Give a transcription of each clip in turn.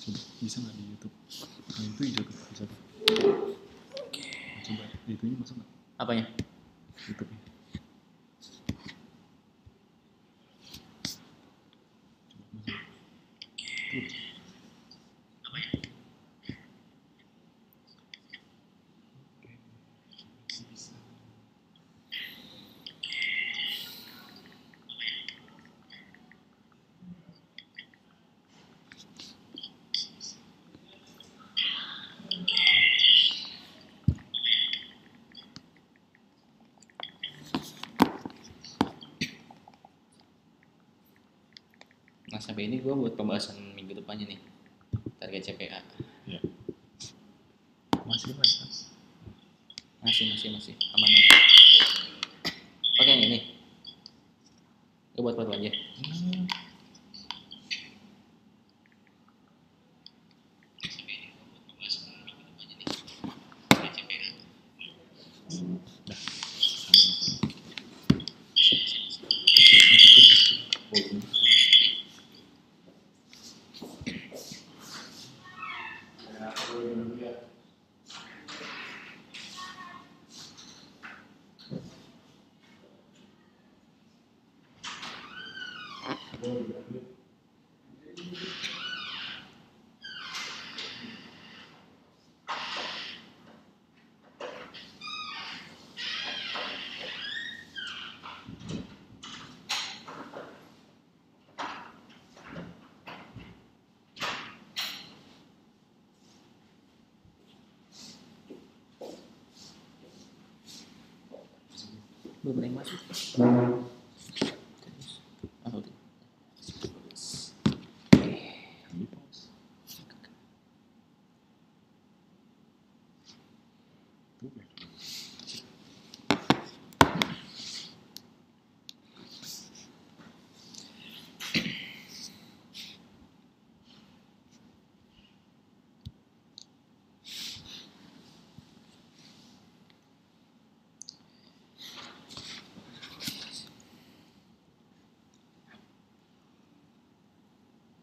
Coba bisa nggak di YouTube? Nah itu hijau tuh bisa tuh. Coba itunya masuk nggak? Apanya? YouTube-nya. Coba masuk. Tuh. Apa ya? Oke. Bisa. Nah sampai ini gue buat pembahasan minggu depannya nih, target CPA. Ya. Masih lah kan? Masih aman. Oke yang ini gue buat baru aja. Belum ada yang masuk.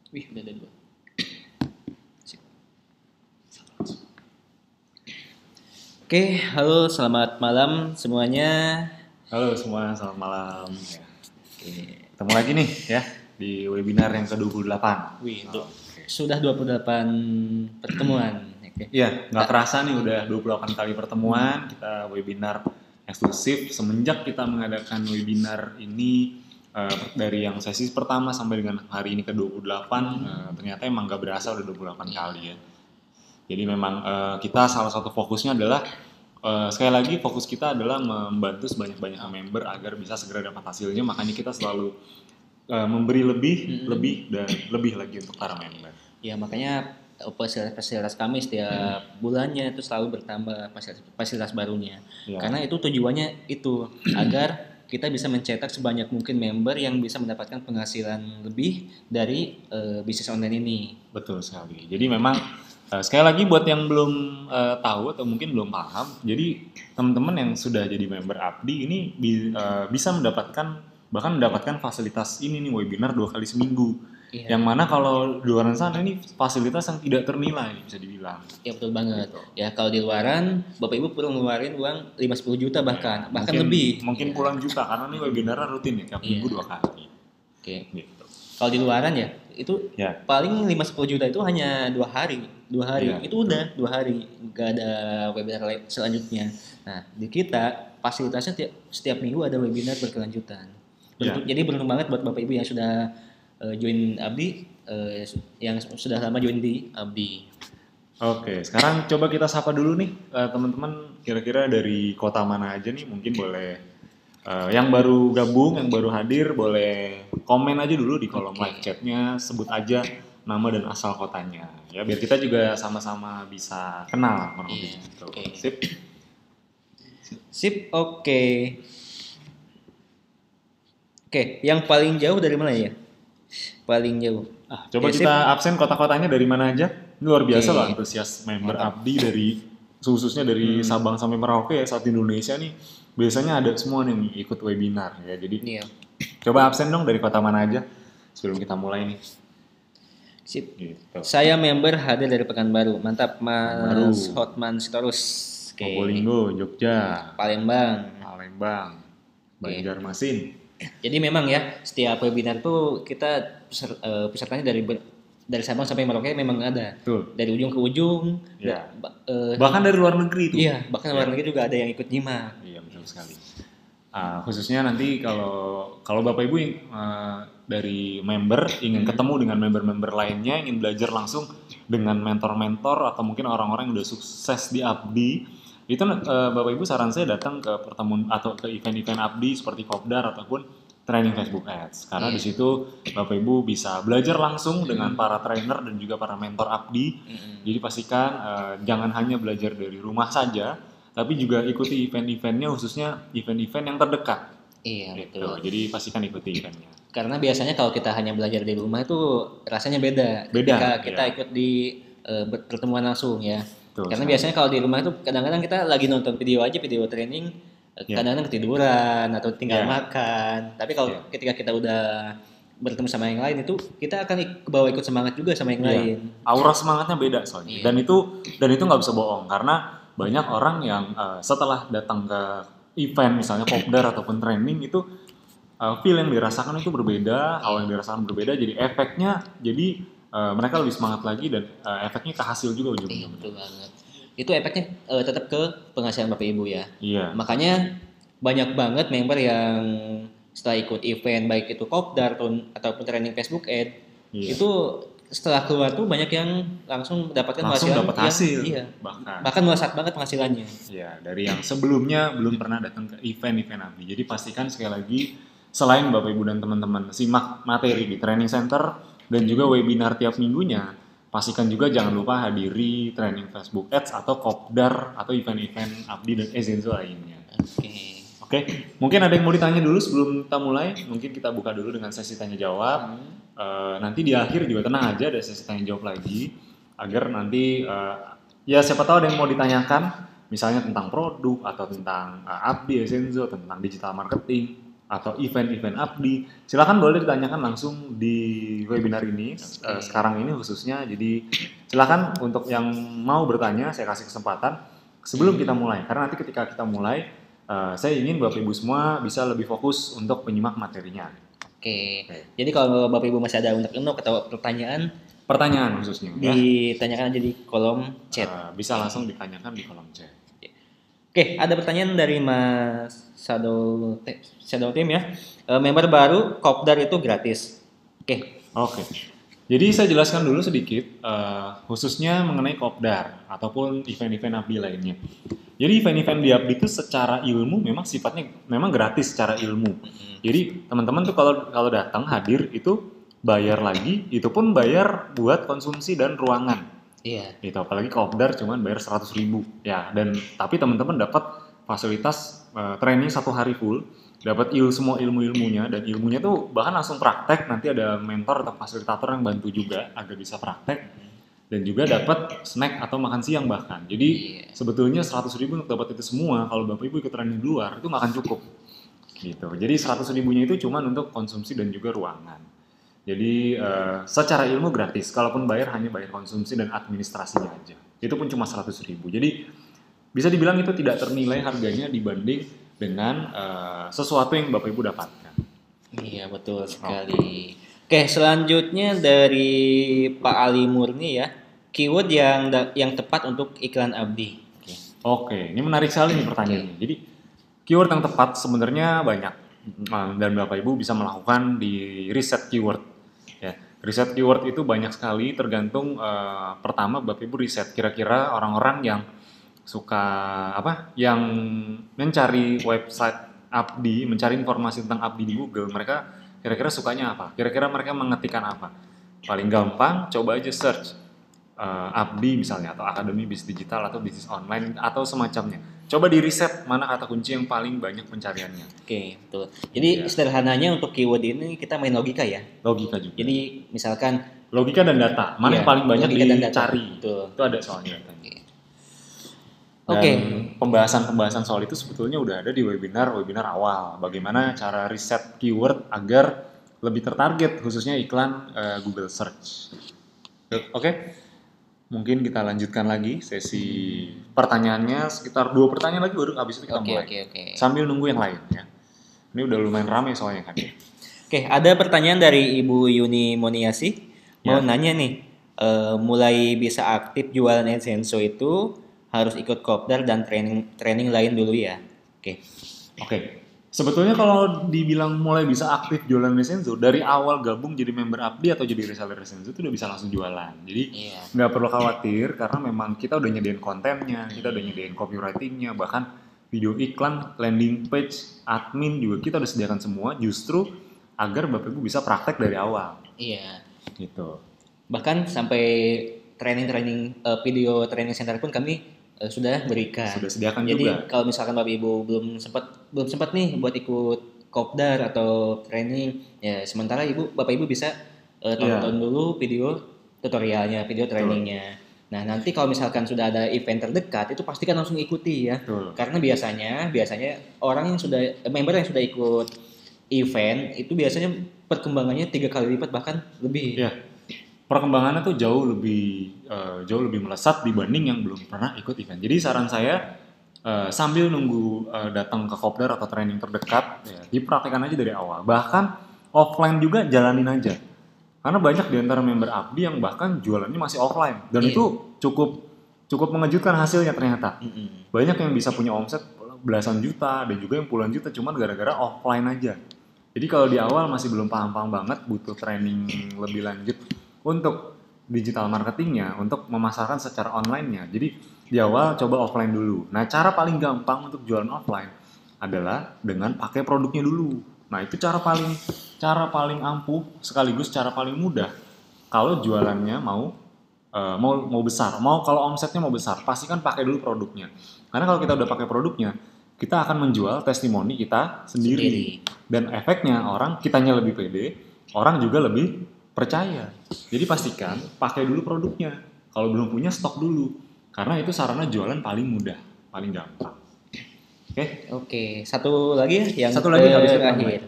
Wih udah ada 2. Oke, halo selamat malam semuanya. Halo semua, selamat malam. Ya. Oke. Ketemu lagi nih ya di webinar yang ke-28. Wih, sudah 28 pertemuan. Oke. Iya, nggak kerasa nih udah 28 kali pertemuan kita webinar eksklusif semenjak kita mengadakan webinar ini dari yang sesi pertama sampai dengan hari ini ke-28 ternyata emang nggak berasa udah 28 kali ya. Jadi memang kita salah satu fokusnya adalah sekali lagi fokus kita adalah membantu sebanyak-banyaknya member agar bisa segera dapat hasilnya, makanya kita selalu memberi lebih dan lebih lagi untuk para member. Ya makanya fasilitas kami setiap bulannya itu selalu bertambah fasilitas barunya. Ya. Karena itu tujuannya itu agar kita bisa mencetak sebanyak mungkin member yang bisa mendapatkan penghasilan lebih dari bisnis online ini. Betul sekali. Jadi memang sekali lagi buat yang belum tahu atau mungkin belum paham, jadi teman-teman yang sudah jadi member Abdi ini bisa bahkan mendapatkan fasilitas ini nih webinar 2 kali seminggu. Iya. Yang mana kalau di luar sana ini fasilitas yang tidak ternilai bisa dibilang. Ya betul banget. Gitu. Ya kalau di luaran Bapak Ibu perlu ngeluarin uang 5-10 juta bahkan mungkin, lebih. Mungkin puluhan juta karena ini webinar rutin ya tiap minggu 2 kali. Oke. Gitu. Kalau di luaran ya itu paling 5-10 juta itu hanya 2 hari. 2 hari Ya, itu udah 2 hari, nggak ada webinar selanjutnya. Nah di kita fasilitasnya setiap minggu ada webinar berkelanjutan. Jadi beruntung banget buat Bapak Ibu yang sudah join Abdi, yang sudah lama join di Abdi. Oke, sekarang coba kita sapa dulu nih teman-teman, kira-kira dari kota mana aja nih, mungkin boleh yang baru gabung, yang baru hadir boleh komen aja dulu di kolom live chatnya, sebut aja nama dan asal kotanya ya, biar kita juga sama-sama bisa kenal kurang lebih gitu. Sip, oke. Oke, yang paling jauh dari mana ya? Paling jauh. Coba kita absen kota-kotanya dari mana aja. Ini luar biasa loh antusias member Abdi dari khususnya dari Sabang sampai Merauke ya, saat Indonesia nih biasanya ada semua nih ikut webinar ya. Jadi coba absen dong dari kota mana aja sebelum kita mulai nih. Sip. Gitu. Saya member hadir dari Pekanbaru. Mantap Pekanbaru. Mas Hotman Sitorus. Oke. Probolinggo, Jogja, Palembang. Palembang, Banjarmasin. Jadi memang ya setiap webinar tuh kita pesertanya dari Sabang sampai Merauke memang ada. Betul. Dari ujung ke ujung. Ya. Eh, Bahkan dari luar negeri itu. Iya, bahkan luar negeri juga ada yang ikut nyimak. Iya, betul sekali. Khususnya nanti kalau Bapak Ibu dari member ingin ketemu dengan member-member lainnya, ingin belajar langsung dengan mentor-mentor atau mungkin orang-orang yang udah sukses di Abdi, itu Bapak Ibu saran saya datang ke pertemuan atau ke event-event Abdi seperti Kopdar ataupun training Facebook Ads. Karena di situ Bapak Ibu bisa belajar langsung dengan para trainer dan juga para mentor Abdi. Jadi pastikan jangan hanya belajar dari rumah saja, tapi juga ikuti event-eventnya, khususnya event-event yang terdekat. Iya, Gitu. betul. Jadi pastikan ikuti eventnya. Karena biasanya kalau kita hanya belajar di rumah itu rasanya beda. Beda, Ketika kita ya. ikut di pertemuan langsung ya. Betul Karena sekali. biasanya kalau di rumah itu kadang-kadang kita lagi nonton video aja, video training, kadang-kadang ketiduran atau tinggal Ya. makan. Tapi kalau Ya. ketika kita udah bertemu sama yang lain itu kita akan kebawa ikut semangat juga sama yang lain. Aura semangatnya beda soalnya. Iya. Dan itu nggak bisa bohong karena banyak orang yang setelah datang ke event misalnya Kopdar ataupun training itu feel yang dirasakan itu berbeda, hal yang dirasakan berbeda, jadi efeknya jadi mereka lebih semangat lagi dan efeknya ke hasil juga Iya, ujungnya. betul banget. Itu efeknya tetap ke penghasilan Bapak Ibu ya. Iya. Makanya banyak banget member yang setelah ikut event baik itu Kopdar ataupun training Facebook Ad Iya. itu setelah keluar tuh banyak yang langsung mendapatkan Langsung penghasilan dapat yang- hasil, iya, bahkan. bahkan melesat banget penghasilannya. Ya, dari yang sebelumnya belum pernah datang ke event-event Abdi. Jadi pastikan sekali lagi, selain Bapak Ibu dan teman-teman simak materi di training center dan juga webinar tiap minggunya, pastikan juga jangan lupa hadiri training Facebook Ads atau Kopdar atau event-event Abdi dan Ezenzo lainnya. Oke. Oke, mungkin ada yang mau ditanya dulu sebelum kita mulai. Mungkin kita buka dulu dengan sesi tanya jawab. Nanti di akhir juga tenang aja ada sesi tanya jawab lagi agar nanti ya siapa tahu ada yang mau ditanyakan, misalnya tentang produk atau tentang Abdi Ezenzo, tentang digital marketing atau event-event Abdi. Silakan boleh ditanyakan langsung di webinar ini sekarang ini khususnya. Jadi silakan untuk yang mau bertanya saya kasih kesempatan sebelum kita mulai. Karena nanti ketika kita mulai saya ingin Bapak Ibu semua bisa lebih fokus untuk menyimak materinya. Oke. Jadi kalau Bapak Ibu masih ada unek-unek atau Pertanyaan khususnya ya. ditanyakan aja di kolom chat. Bisa langsung ditanyakan di kolom chat. Oke, ada pertanyaan dari Mas Shadow Team ya. Member baru Kopdar itu gratis. Oke. Jadi saya jelaskan dulu sedikit khususnya mengenai Kopdar ataupun event-event Abdi lainnya. Jadi event-event di Abdi itu secara ilmu memang sifatnya memang gratis secara ilmu. Jadi teman-teman tuh kalau datang hadir itu bayar lagi, itu pun bayar buat konsumsi dan ruangan. Iya. Gitu, apalagi Kopdar cuman bayar 100.000 ya. Dan tapi teman-teman dapat fasilitas training 1 hari full, dapat semua ilmu-ilmunya dan ilmunya tuh bahkan langsung praktek. Nanti ada mentor atau fasilitator yang bantu juga agar bisa praktek. Dan juga dapat snack atau makan siang bahkan. Jadi sebetulnya 100.000 untuk dapat itu semua, kalau Bapak Ibu ikut training di luar itu nggak akan cukup. Gitu. Jadi 100.000-nya itu cuma untuk konsumsi dan juga ruangan. Jadi secara ilmu gratis. Kalaupun bayar hanya bayar konsumsi dan administrasinya aja. Itu pun cuma 100.000. Jadi bisa dibilang itu tidak ternilai harganya dibanding dengan sesuatu yang Bapak Ibu dapatkan. Iya, betul sekali. Oke, selanjutnya dari Pak Ali Murni ya, keyword yang tepat untuk iklan Abdi. Oke, ini menarik sekali nih pertanyaannya. Jadi keyword yang tepat sebenarnya banyak dan Bapak Ibu bisa melakukan di riset keyword. Ya, riset keyword itu banyak sekali tergantung pertama Bapak Ibu riset kira-kira orang-orang yang suka yang mencari website Abdi, mencari informasi tentang Abdi di Google, mereka kira-kira sukanya apa? Kira-kira mereka mengetikkan apa? Paling gampang, coba aja search Abdi misalnya, atau Akademi Bisnis Digital, atau Bisnis Online, atau semacamnya. Coba di riset mana kata kunci yang paling banyak pencariannya. Oke, betul. Jadi sederhananya untuk keyword ini kita main logika ya. Logika juga. Jadi misalkan logika dan data, mana yang paling banyak dicari? Betul. Itu ada soalnya datanya. Dan pembahasan soal itu sebetulnya udah ada di webinar awal. Bagaimana cara riset keyword agar lebih tertarget, khususnya iklan Google Search. Oke, mungkin kita lanjutkan lagi sesi pertanyaannya, sekitar 2 pertanyaan lagi baru habis itu kita Oke, mulai. oke, oke. Sambil nunggu yang lain ya. Ini udah lumayan ramai soalnya kan. Oke, ada pertanyaan dari Ibu Yuni Moniasi. Mau Ya. nanya nih, mulai bisa aktif jualan Essenso itu harus ikut kopdar dan training lain dulu ya. Oke. Oke. Sebetulnya kalau dibilang mulai bisa aktif jualan Resenzo, dari awal gabung jadi member Abdi atau jadi reseller Resenzo itu udah bisa langsung jualan. Jadi Iya. nggak perlu khawatir karena memang kita udah nyediain kontennya, kita udah nyediain copywritingnya, bahkan video iklan, landing page, admin juga kita udah sediakan semua justru agar Bapak Ibu bisa praktek dari awal. Iya. Gitu. Bahkan sampai training-training video training center pun kami sudah berikan. Sudah sediakan Jadi juga. kalau misalkan Bapak Ibu belum sempat nih buat ikut kopdar atau training, ya sementara Bapak Ibu bisa tonton dulu video tutorialnya, video trainingnya. Nah, nanti kalau misalkan sudah ada event terdekat itu pastikan langsung ikuti ya. Betul. Karena biasanya orang yang sudah member yang sudah ikut event itu biasanya perkembangannya 3 kali lipat bahkan lebih. Iya. Perkembangannya tuh jauh lebih melesat dibanding yang belum pernah ikut event. Jadi saran saya sambil nunggu datang ke kopdar atau training terdekat, ya, dipraktekkan aja dari awal. Bahkan offline juga jalanin aja. Karena banyak di antara member Abdi yang bahkan jualannya masih offline dan Iya. itu cukup mengejutkan hasilnya ternyata. Mm-mm. Banyak yang bisa punya omset belasan juta dan juga yang puluhan juta cuman gara-gara offline aja. Jadi kalau di awal masih belum paham-paham banget, butuh training lebih lanjut untuk digital marketingnya, untuk memasarkan secara online-nya. Jadi di awal coba offline dulu. Nah, cara paling gampang untuk jualan offline adalah dengan pakai produknya dulu. Nah, itu cara paling ampuh sekaligus cara paling mudah kalau jualannya mau besar. Kalau omsetnya mau besar, pastikan pakai dulu produknya. Karena kalau kita udah pakai produknya, kita akan menjual testimoni kita sendiri. Dan efeknya kitanya lebih pede, orang juga lebih percaya. Jadi pastikan pakai dulu produknya. Kalau belum punya, stok dulu. Karena itu sarana jualan paling mudah, paling gampang. Oke? Oke, satu lagi ya yang Satu lagi habis itu terakhir.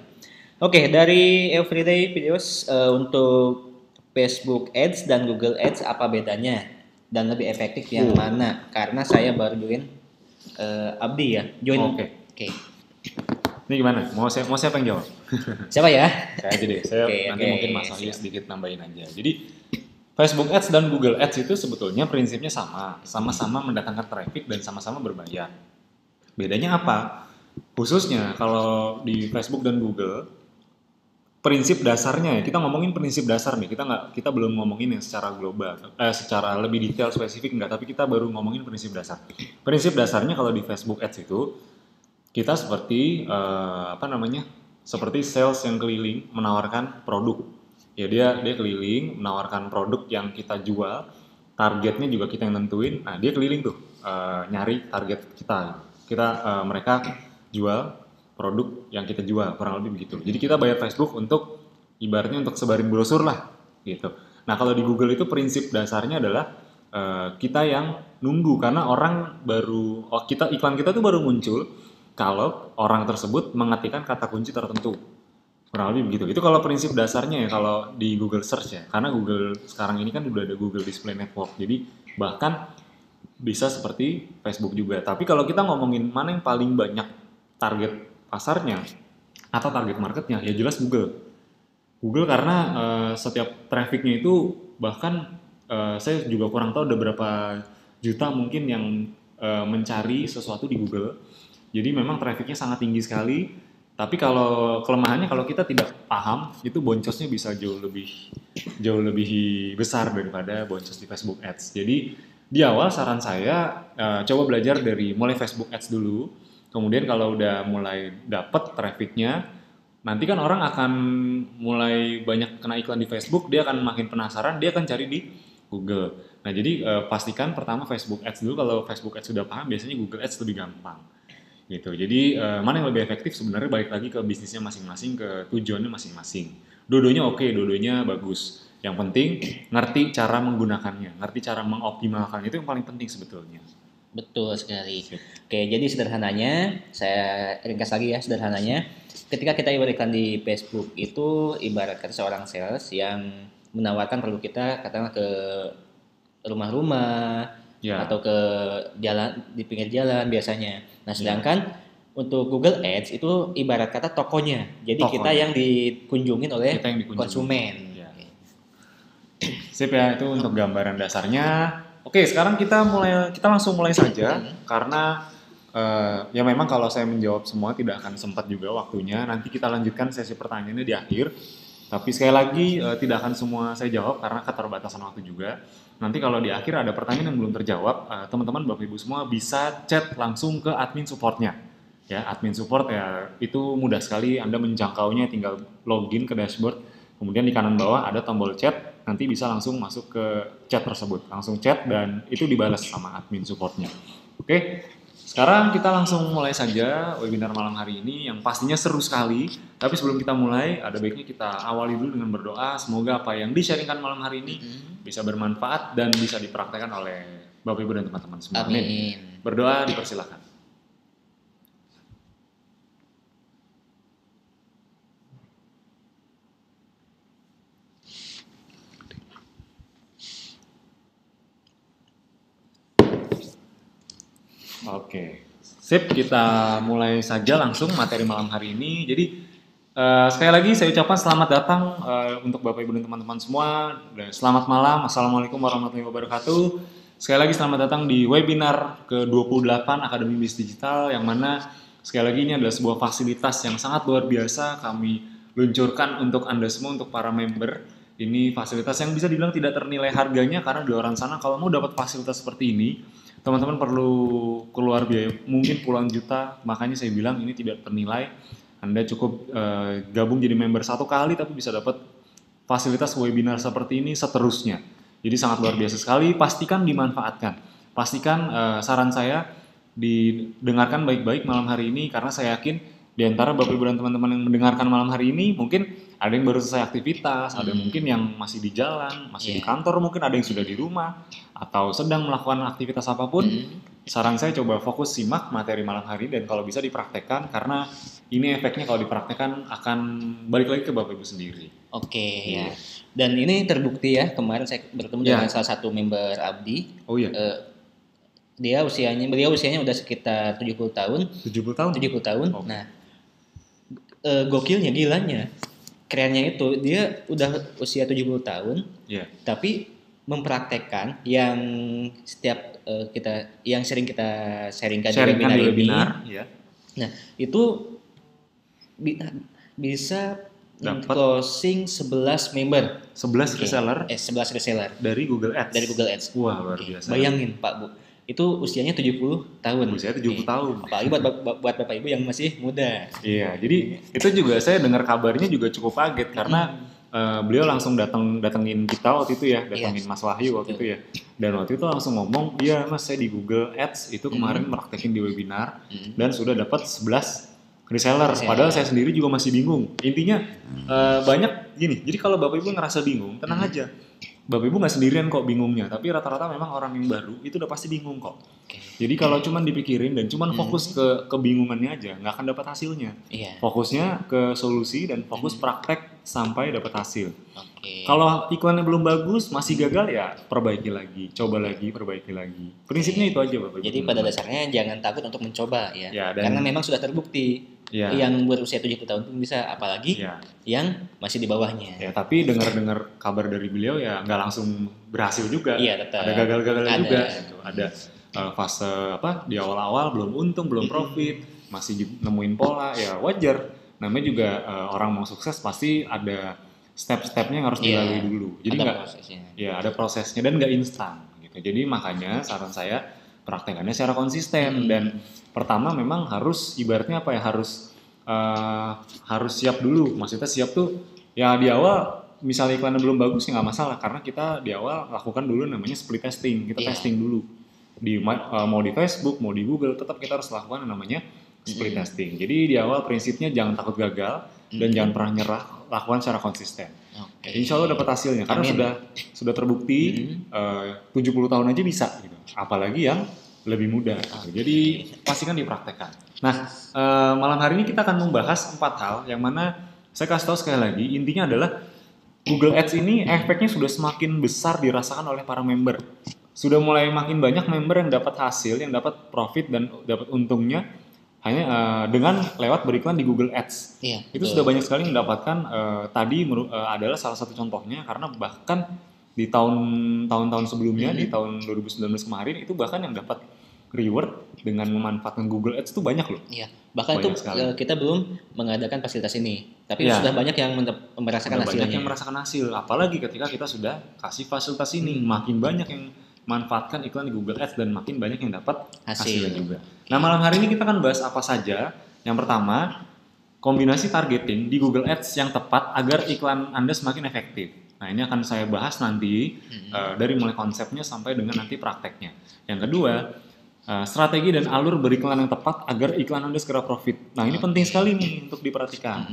Oke, dari Everyday Videos untuk Facebook Ads dan Google Ads apa bedanya dan lebih efektif yang mana? Karena saya baru join Abdi ya, join. Oke. Oke. Ini gimana? Mau siapa yang jawab? Siapa ya? Saya aja deh. Saya Oke, nanti oke, mungkin Mas Wahyu siap. sedikit nambahin aja. Jadi Facebook Ads dan Google Ads itu sebetulnya prinsipnya sama-sama mendatangkan traffic dan sama-sama berbayar. Bedanya apa? Khususnya kalau di Facebook dan Google, prinsip dasarnya ya, kita ngomongin prinsip dasar nih, kita belum ngomongin yang secara global, secara lebih detail spesifik enggak, tapi kita baru ngomongin prinsip dasar. Prinsip dasarnya kalau di Facebook Ads itu kita seperti seperti sales yang keliling menawarkan produk. Ya dia keliling menawarkan produk yang kita jual, targetnya juga kita yang nentuin. Nah, dia keliling tuh nyari target kita. Mereka jual produk yang kita jual, kurang lebih begitu. Jadi kita bayar Facebook untuk ibaratnya untuk sebarin brosur lah gitu. Nah, kalau di Google itu prinsip dasarnya adalah kita yang nunggu karena iklan kita tuh baru muncul kalau orang tersebut mengetikkan kata kunci tertentu. Kurang lebih begitu. Itu kalau prinsip dasarnya ya kalau di Google Search ya. Karena Google sekarang ini kan udah ada Google Display Network. Jadi bahkan bisa seperti Facebook juga. Tapi kalau kita ngomongin mana yang paling banyak target pasarnya atau target marketnya, ya jelas Google. Google karena setiap trafficnya itu bahkan saya juga kurang tahu ada berapa juta mungkin yang mencari sesuatu di Google. Jadi memang trafficnya sangat tinggi sekali. Tapi kalau kelemahannya kalau kita tidak paham itu boncosnya bisa jauh lebih besar daripada boncos di Facebook Ads. Jadi di awal saran saya coba belajar dari mulai Facebook Ads dulu. Kemudian kalau udah mulai dapet trafficnya, nanti kan orang akan mulai banyak kena iklan di Facebook, dia akan makin penasaran, dia akan cari di Google. Nah jadi pastikan pertama Facebook Ads dulu. Kalau Facebook Ads sudah paham, biasanya Google Ads lebih gampang. Gitu. Jadi mana yang lebih efektif sebenarnya balik lagi ke bisnisnya masing-masing, ke tujuannya masing-masing. Dua-duanya oke, dua-duanya bagus. Yang penting ngerti cara menggunakannya, ngerti cara mengoptimalkannya, itu yang paling penting sebetulnya. Betul sekali. Oke, jadi sederhananya, saya ringkas lagi ya sederhananya. Ketika kita beriklan di Facebook itu ibaratkan seorang sales yang menawarkan produk kita katakanlah ke rumah-rumah Ya. atau ke jalan di pinggir jalan biasanya. Nah, Ya. sedangkan untuk Google Ads itu ibarat kata tokonya. Jadi kita Tokonya. yang dikunjungin oleh Kita yang dikunjungi. konsumen. Ya. Sip ya, itu untuk gambaran dasarnya. Oke, sekarang kita langsung mulai saja karena ya memang kalau saya menjawab semua tidak akan sempat juga waktunya. Nanti kita lanjutkan sesi pertanyaannya di akhir. Tapi sekali lagi tidak akan semua saya jawab karena keterbatasan waktu juga. Nanti kalau di akhir ada pertanyaan yang belum terjawab, teman-teman Bapak Ibu semua bisa chat langsung ke admin supportnya. Ya, admin support ya itu mudah sekali, Anda menjangkaunya tinggal login ke dashboard, kemudian di kanan bawah ada tombol chat, nanti bisa langsung masuk ke chat tersebut, langsung chat dan itu dibalas sama admin supportnya. Oke, sekarang kita langsung mulai saja webinar malam hari ini yang pastinya seru sekali. Tapi sebelum kita mulai, ada baiknya kita awali dulu dengan berdoa. Semoga apa yang di-sharingkan malam hari ini bisa bermanfaat dan bisa dipraktekkan oleh Bapak Ibu dan teman-teman semua. Amin. Berdoa dipersilakan. Oke, sip, kita mulai saja langsung materi malam hari ini. Jadi sekali lagi saya ucapkan selamat datang untuk Bapak Ibu dan teman-teman semua. Dan selamat malam, Assalamualaikum warahmatullahi wabarakatuh. Sekali lagi selamat datang di webinar ke-28 Akademi Bisnis Digital, yang mana sekali lagi ini adalah sebuah fasilitas yang sangat luar biasa kami luncurkan untuk Anda semua, untuk para member. Ini fasilitas yang bisa dibilang tidak ternilai harganya, karena di luar sana kalau mau dapat fasilitas seperti ini, teman-teman perlu keluar biaya mungkin puluhan juta. Makanya saya bilang ini tidak ternilai. Anda cukup gabung jadi member satu kali tapi bisa dapat fasilitas webinar seperti ini seterusnya. Jadi sangat luar biasa sekali. Pastikan dimanfaatkan. Pastikan saran saya didengarkan baik-baik malam hari ini, karena saya yakin di antara Bapak Ibu dan teman-teman yang mendengarkan malam hari ini mungkin ada yang baru selesai aktivitas, ada mungkin yang masih di jalan, masih di kantor, mungkin ada yang sudah di rumah atau sedang melakukan aktivitas apapun. Saran saya coba fokus simak materi malam hari dan kalau bisa dipraktekkan, karena ini efeknya kalau dipraktekkan akan balik lagi ke Bapak Ibu sendiri. Oke, ya. Dan ini terbukti ya, kemarin saya bertemu dengan salah satu member Abdi. Oh iya. Beliau usianya udah sekitar 70 tahun. 70 tahun? 70 tahun. Okay. Nah, gokilnya, gilanya, kerennya itu dia udah usia 70 tahun, tapi mempraktekkan yang setiap yang sering kita sharingkan di webinar ini. Nah, itu bisa dapat closing 11 member. 11 reseller? 11 reseller. Dari Google Ads? Dari Google Ads. Wah, luar biasa. Bayangin Pak Bu, itu usianya 70 tahun. Usianya 70 tahun. Apalagi buat Bapak Ibu yang masih muda. Iya, jadi itu juga saya dengar kabarnya juga cukup kaget, karena beliau langsung datengin kita waktu itu ya, datengin Mas Wahyu waktu itu ya. Dan waktu itu langsung ngomong, iya Mas, saya di Google Ads itu kemarin praktekin di webinar dan sudah dapat 11 reseller. Padahal saya sendiri juga masih bingung. Intinya banyak gini, jadi kalau Bapak Ibu ngerasa bingung, tenang aja. Bapak Ibu nggak sendirian kok bingungnya, tapi rata-rata memang orang yang baru itu udah pasti bingung kok. Jadi kalau cuman dipikirin dan cuman fokus ke kebingungannya aja, nggak akan dapat hasilnya. Fokusnya ke solusi dan fokus praktek sampai dapat hasil. Kalau iklannya belum bagus, masih gagal, ya perbaiki lagi, coba lagi, perbaiki lagi. Prinsipnya itu aja Bapak Ibu. Jadi pada dasarnya jangan takut untuk mencoba ya, karena memang sudah terbukti. Yang berusia 70 tahun pun bisa, apalagi yang masih di bawahnya. Ya, tapi dengar-dengar kabar dari beliau ya nggak langsung berhasil juga. Tetap. Ada gagal-gagalnya juga. Gitu. Ada fase di awal-awal belum untung, belum profit, masih nemuin pola, ya wajar. Namanya juga orang mau sukses pasti ada step-stepnya yang harus dilalui dulu. Jadi ada prosesnya dan nggak instan. Gitu. Jadi makanya saran saya praktekannya secara konsisten dan pertama memang harus ibaratnya harus siap dulu. Maksudnya siap tuh ya di awal misalnya iklannya belum bagus ya nggak masalah, karena kita di awal lakukan dulu namanya split testing. Kita testing dulu mau di Facebook mau di Google, tetap kita harus lakukan namanya split testing. Jadi di awal prinsipnya jangan takut gagal dan jangan pernah nyerah, lakukan secara konsisten. Insya Allah dapat hasilnya karena sudah terbukti 70 tahun aja bisa gitu. Apalagi yang lebih muda. Jadi pastikan dipraktekkan. Nah, malam hari ini kita akan membahas 4 hal yang mana saya kasih tahu sekali lagi, intinya adalah Google Ads ini efeknya sudah semakin besar dirasakan oleh para member. Sudah mulai makin banyak member yang dapat hasil, yang dapat profit dan dapat untungnya hanya dengan lewat beriklan di Google Ads. Iya, Itu betul. sudah banyak sekali mendapatkan adalah salah satu contohnya karena bahkan di tahun-tahun sebelumnya di tahun 2019 kemarin itu bahkan yang dapat reward dengan memanfaatkan Google Ads itu banyak loh. Iya, bahkan itu Banyak sekali. kita belum mengadakan fasilitas ini, tapi Iya. sudah banyak yang merasakan Sudah banyak hasilnya. yang merasakan hasil, apalagi ketika kita sudah kasih fasilitas ini, makin banyak yang manfaatkan iklan di Google Ads dan makin banyak yang dapat Hasil. hasilnya juga. Nah, malam hari ini kita akan bahas apa saja. Yang pertama, kombinasi targeting di Google Ads yang tepat agar iklan Anda semakin efektif. Nah, ini akan saya bahas nanti dari mulai konsepnya sampai dengan nanti prakteknya. Yang kedua, strategi dan alur beriklan yang tepat agar iklan Anda segera profit. Nah, ini penting sekali nih untuk diperhatikan.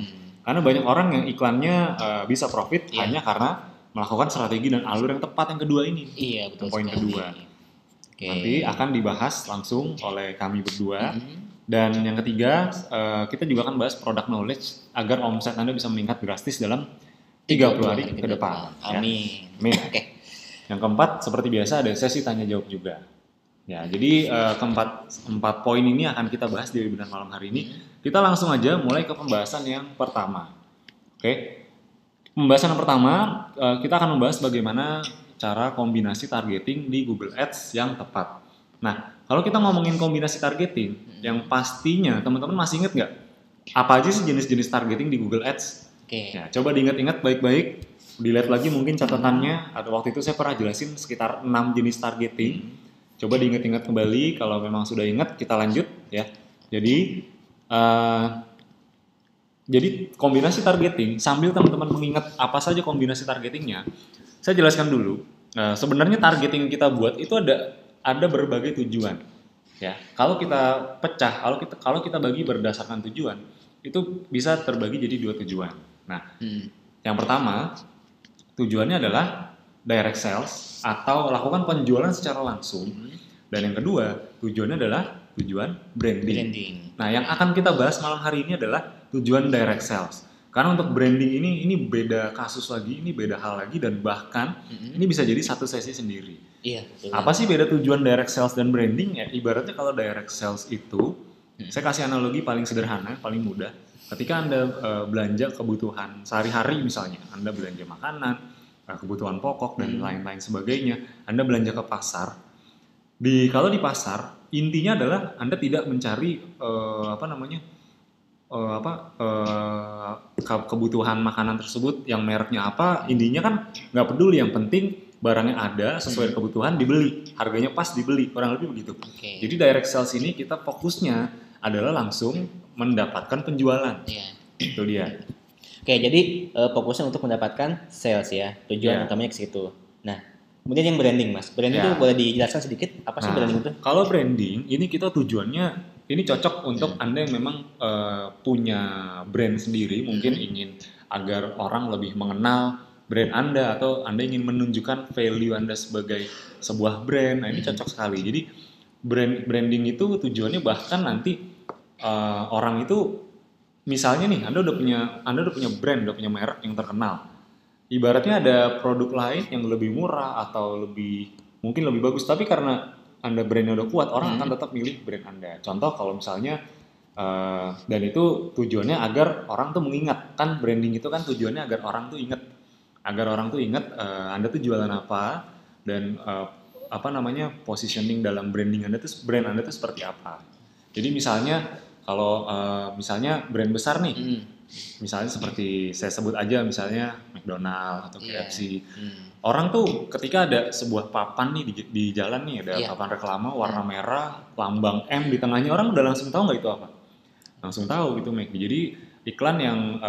Karena banyak orang yang iklannya bisa profit hanya karena melakukan strategi dan alur yang tepat yang kedua ini. Iya, betul. Yang poin sekali. kedua. Oke. Nanti akan dibahas langsung oleh kami berdua. Dan yang ketiga, kita juga akan bahas product knowledge agar omset Anda bisa meningkat drastis dalam 30 hari ke depan. Ya. Amin. Amin. Oke. Yang keempat, seperti biasa ada sesi tanya jawab juga. Ya, jadi empat poin ini akan kita bahas di webinar malam hari ini. Kita langsung aja mulai ke pembahasan yang pertama. Oke. Pembahasan yang pertama, kita akan membahas bagaimana cara kombinasi targeting di Google Ads yang tepat. Nah, kalau kita ngomongin kombinasi targeting, yang pastinya teman-teman masih ingat nggak? Apa aja sih jenis-jenis targeting di Google Ads? Oke. Ya, coba diingat-ingat baik-baik, dilihat lagi mungkin catatannya. Ada waktu itu saya pernah jelasin sekitar 6 jenis targeting. Coba diingat-ingat kembali, kalau memang sudah ingat kita lanjut ya. Jadi kombinasi targeting, sambil teman-teman mengingat apa saja kombinasi targetingnya, saya jelaskan dulu. Sebenarnya targeting yang kita buat itu ada berbagai tujuan. Ya, kalau kita pecah, kalau kita bagi berdasarkan tujuan, itu bisa terbagi jadi 2 tujuan. Nah, yang pertama tujuannya adalah direct sales atau lakukan penjualan secara langsung. Dan yang kedua tujuannya adalah tujuan branding. Nah, yang akan kita bahas malam hari ini adalah tujuan direct sales. Karena untuk branding ini beda kasus lagi, ini beda hal lagi, dan bahkan ini bisa jadi satu sesi sendiri. Iya. Betul. Apa sih beda tujuan direct sales dan branding? Ya, ibaratnya kalau direct sales itu, saya kasih analogi paling sederhana, paling mudah. Ketika Anda belanja kebutuhan sehari-hari misalnya, Anda belanja makanan, kebutuhan pokok dan lain-lain sebagainya, Anda belanja ke pasar. Kalau di pasar, intinya adalah Anda tidak mencari kebutuhan makanan tersebut yang mereknya apa, intinya kan nggak peduli, yang penting barangnya ada sesuai kebutuhan, dibeli, harganya pas, dibeli, kurang lebih begitu. Oke. Jadi direct sales ini kita fokusnya adalah langsung mendapatkan penjualan. Iya. Itu dia. Oke, jadi fokusnya untuk mendapatkan sales ya. Tujuan Ya. utamanya ke situ. Nah, kemudian yang branding, Mas. Branding Ya. itu boleh dijelaskan sedikit apa sih branding itu? Kalau branding ini kita tujuannya ini cocok untuk Anda yang memang punya brand sendiri, mungkin ingin agar orang lebih mengenal brand Anda, atau Anda ingin menunjukkan value Anda sebagai sebuah brand. Nah, ini cocok sekali. Jadi branding itu tujuannya bahkan nanti orang itu, misalnya nih Anda udah punya brand, udah punya merek yang terkenal. Ibaratnya ada produk lain yang lebih murah atau mungkin lebih bagus, tapi karena Anda brandnya udah kuat, orang akan tetap milih brand Anda. Contoh kalau misalnya, dan itu tujuannya agar orang tuh mengingat, kan branding itu kan tujuannya agar orang tuh ingat, Anda tuh jualan apa, dan positioning dalam brand Anda tuh seperti apa. Jadi misalnya kalau misalnya brand besar nih, misalnya seperti saya sebut aja misalnya McDonald atau KFC. Orang tuh ketika ada sebuah papan nih di jalan nih, ada papan reklama warna merah, lambang M di tengahnya, orang udah langsung tahu nggak itu apa? Langsung tahu itu McD. Jadi iklan yang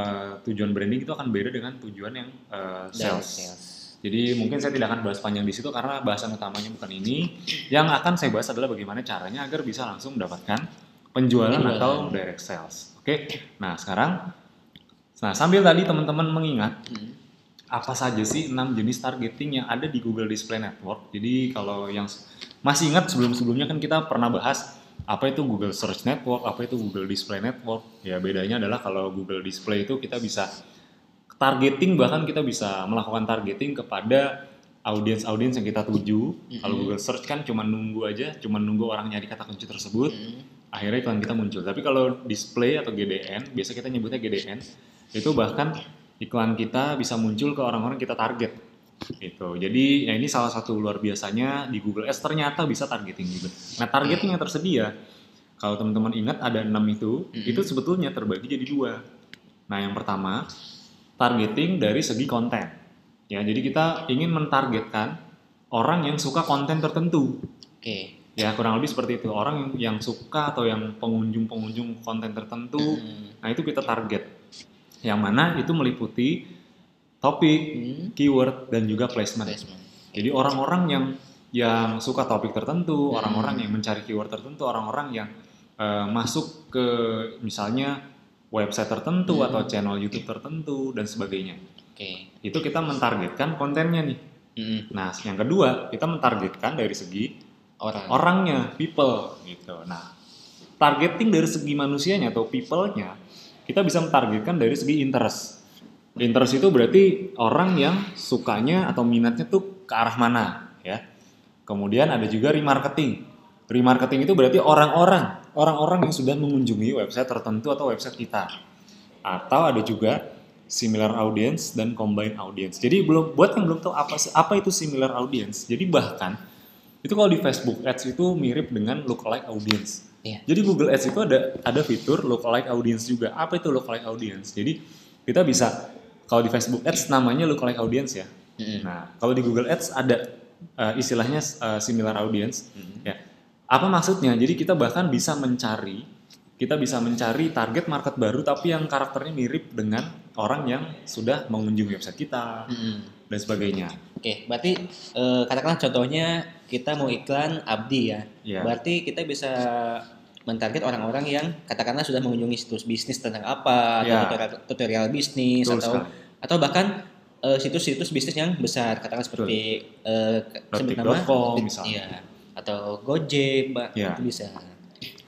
tujuan branding itu akan beda dengan tujuan yang sales. Jadi mungkin saya tidak akan bahas panjang di situ karena bahasan utamanya bukan ini. Yang akan saya bahas adalah bagaimana caranya agar bisa langsung mendapatkan penjualan atau direct sales. Oke. Nah, sambil tadi teman-teman mengingat apa saja sih 6 jenis targeting yang ada di Google Display Network. Jadi kalau yang masih ingat sebelum-sebelumnya kan kita pernah bahas apa itu Google Search Network, apa itu Google Display Network. Ya bedanya adalah kalau Google Display itu kita bisa targeting, bahkan kita bisa melakukan targeting kepada audiens yang kita tuju. Kalau Google Search kan cuma nunggu orang nyari kata kunci tersebut, akhirnya iklan kita muncul. Tapi kalau display atau GDN, biasa kita nyebutnya GDN, itu bahkan iklan kita bisa muncul ke orang-orang kita target. Gitu. Jadi ini salah satu luar biasanya di Google Ads, ternyata bisa targeting juga. Nah, targeting yang tersedia, kalau teman-teman ingat ada 6 itu sebetulnya terbagi jadi 2. Nah, yang pertama targeting dari segi konten. Ya, jadi kita ingin mentargetkan orang yang suka konten tertentu. Oke. Ya, kurang lebih seperti itu. Orang yang suka atau yang pengunjung konten tertentu. Nah, itu kita target. Yang mana itu meliputi topik, keyword, dan juga placement. Jadi orang-orang yang suka topik tertentu, orang-orang yang mencari keyword tertentu, orang-orang yang masuk ke misalnya website tertentu atau channel YouTube tertentu dan sebagainya. Itu kita mentargetkan kontennya nih. Nah, yang kedua kita mentargetkan dari segi orangnya, people gitu. Nah, targeting dari segi manusianya atau people-nya kita bisa mentargetkan dari segi interest. Interest itu berarti orang yang sukanya atau minatnya tuh ke arah mana, ya. Kemudian ada juga remarketing. Remarketing itu berarti orang-orang yang sudah mengunjungi website tertentu atau website kita. Atau ada juga similar audience dan combined audience. Jadi buat yang belum tahu apa itu similar audience. Jadi bahkan itu kalau di Facebook Ads itu mirip dengan lookalike audience. Jadi Google Ads itu ada fitur lookalike audience juga. Apa itu lookalike audience? Jadi kita bisa, kalau di Facebook Ads namanya lookalike audience ya. Nah, kalau di Google Ads ada istilahnya similar audience. Ya. Apa maksudnya? Jadi kita bahkan bisa mencari target market baru tapi yang karakternya mirip dengan orang yang sudah mengunjungi website kita dan sebagainya. Oke, berarti katakanlah contohnya kita mau iklan Abdi ya. Berarti kita bisa mentarget orang-orang yang katakanlah sudah mengunjungi situs bisnis tentang apa, atau tutorial bisnis, atau bahkan situs-situs bisnis yang besar, katakanlah seperti sebut nama misalnya, atau Gojek, itu bisa.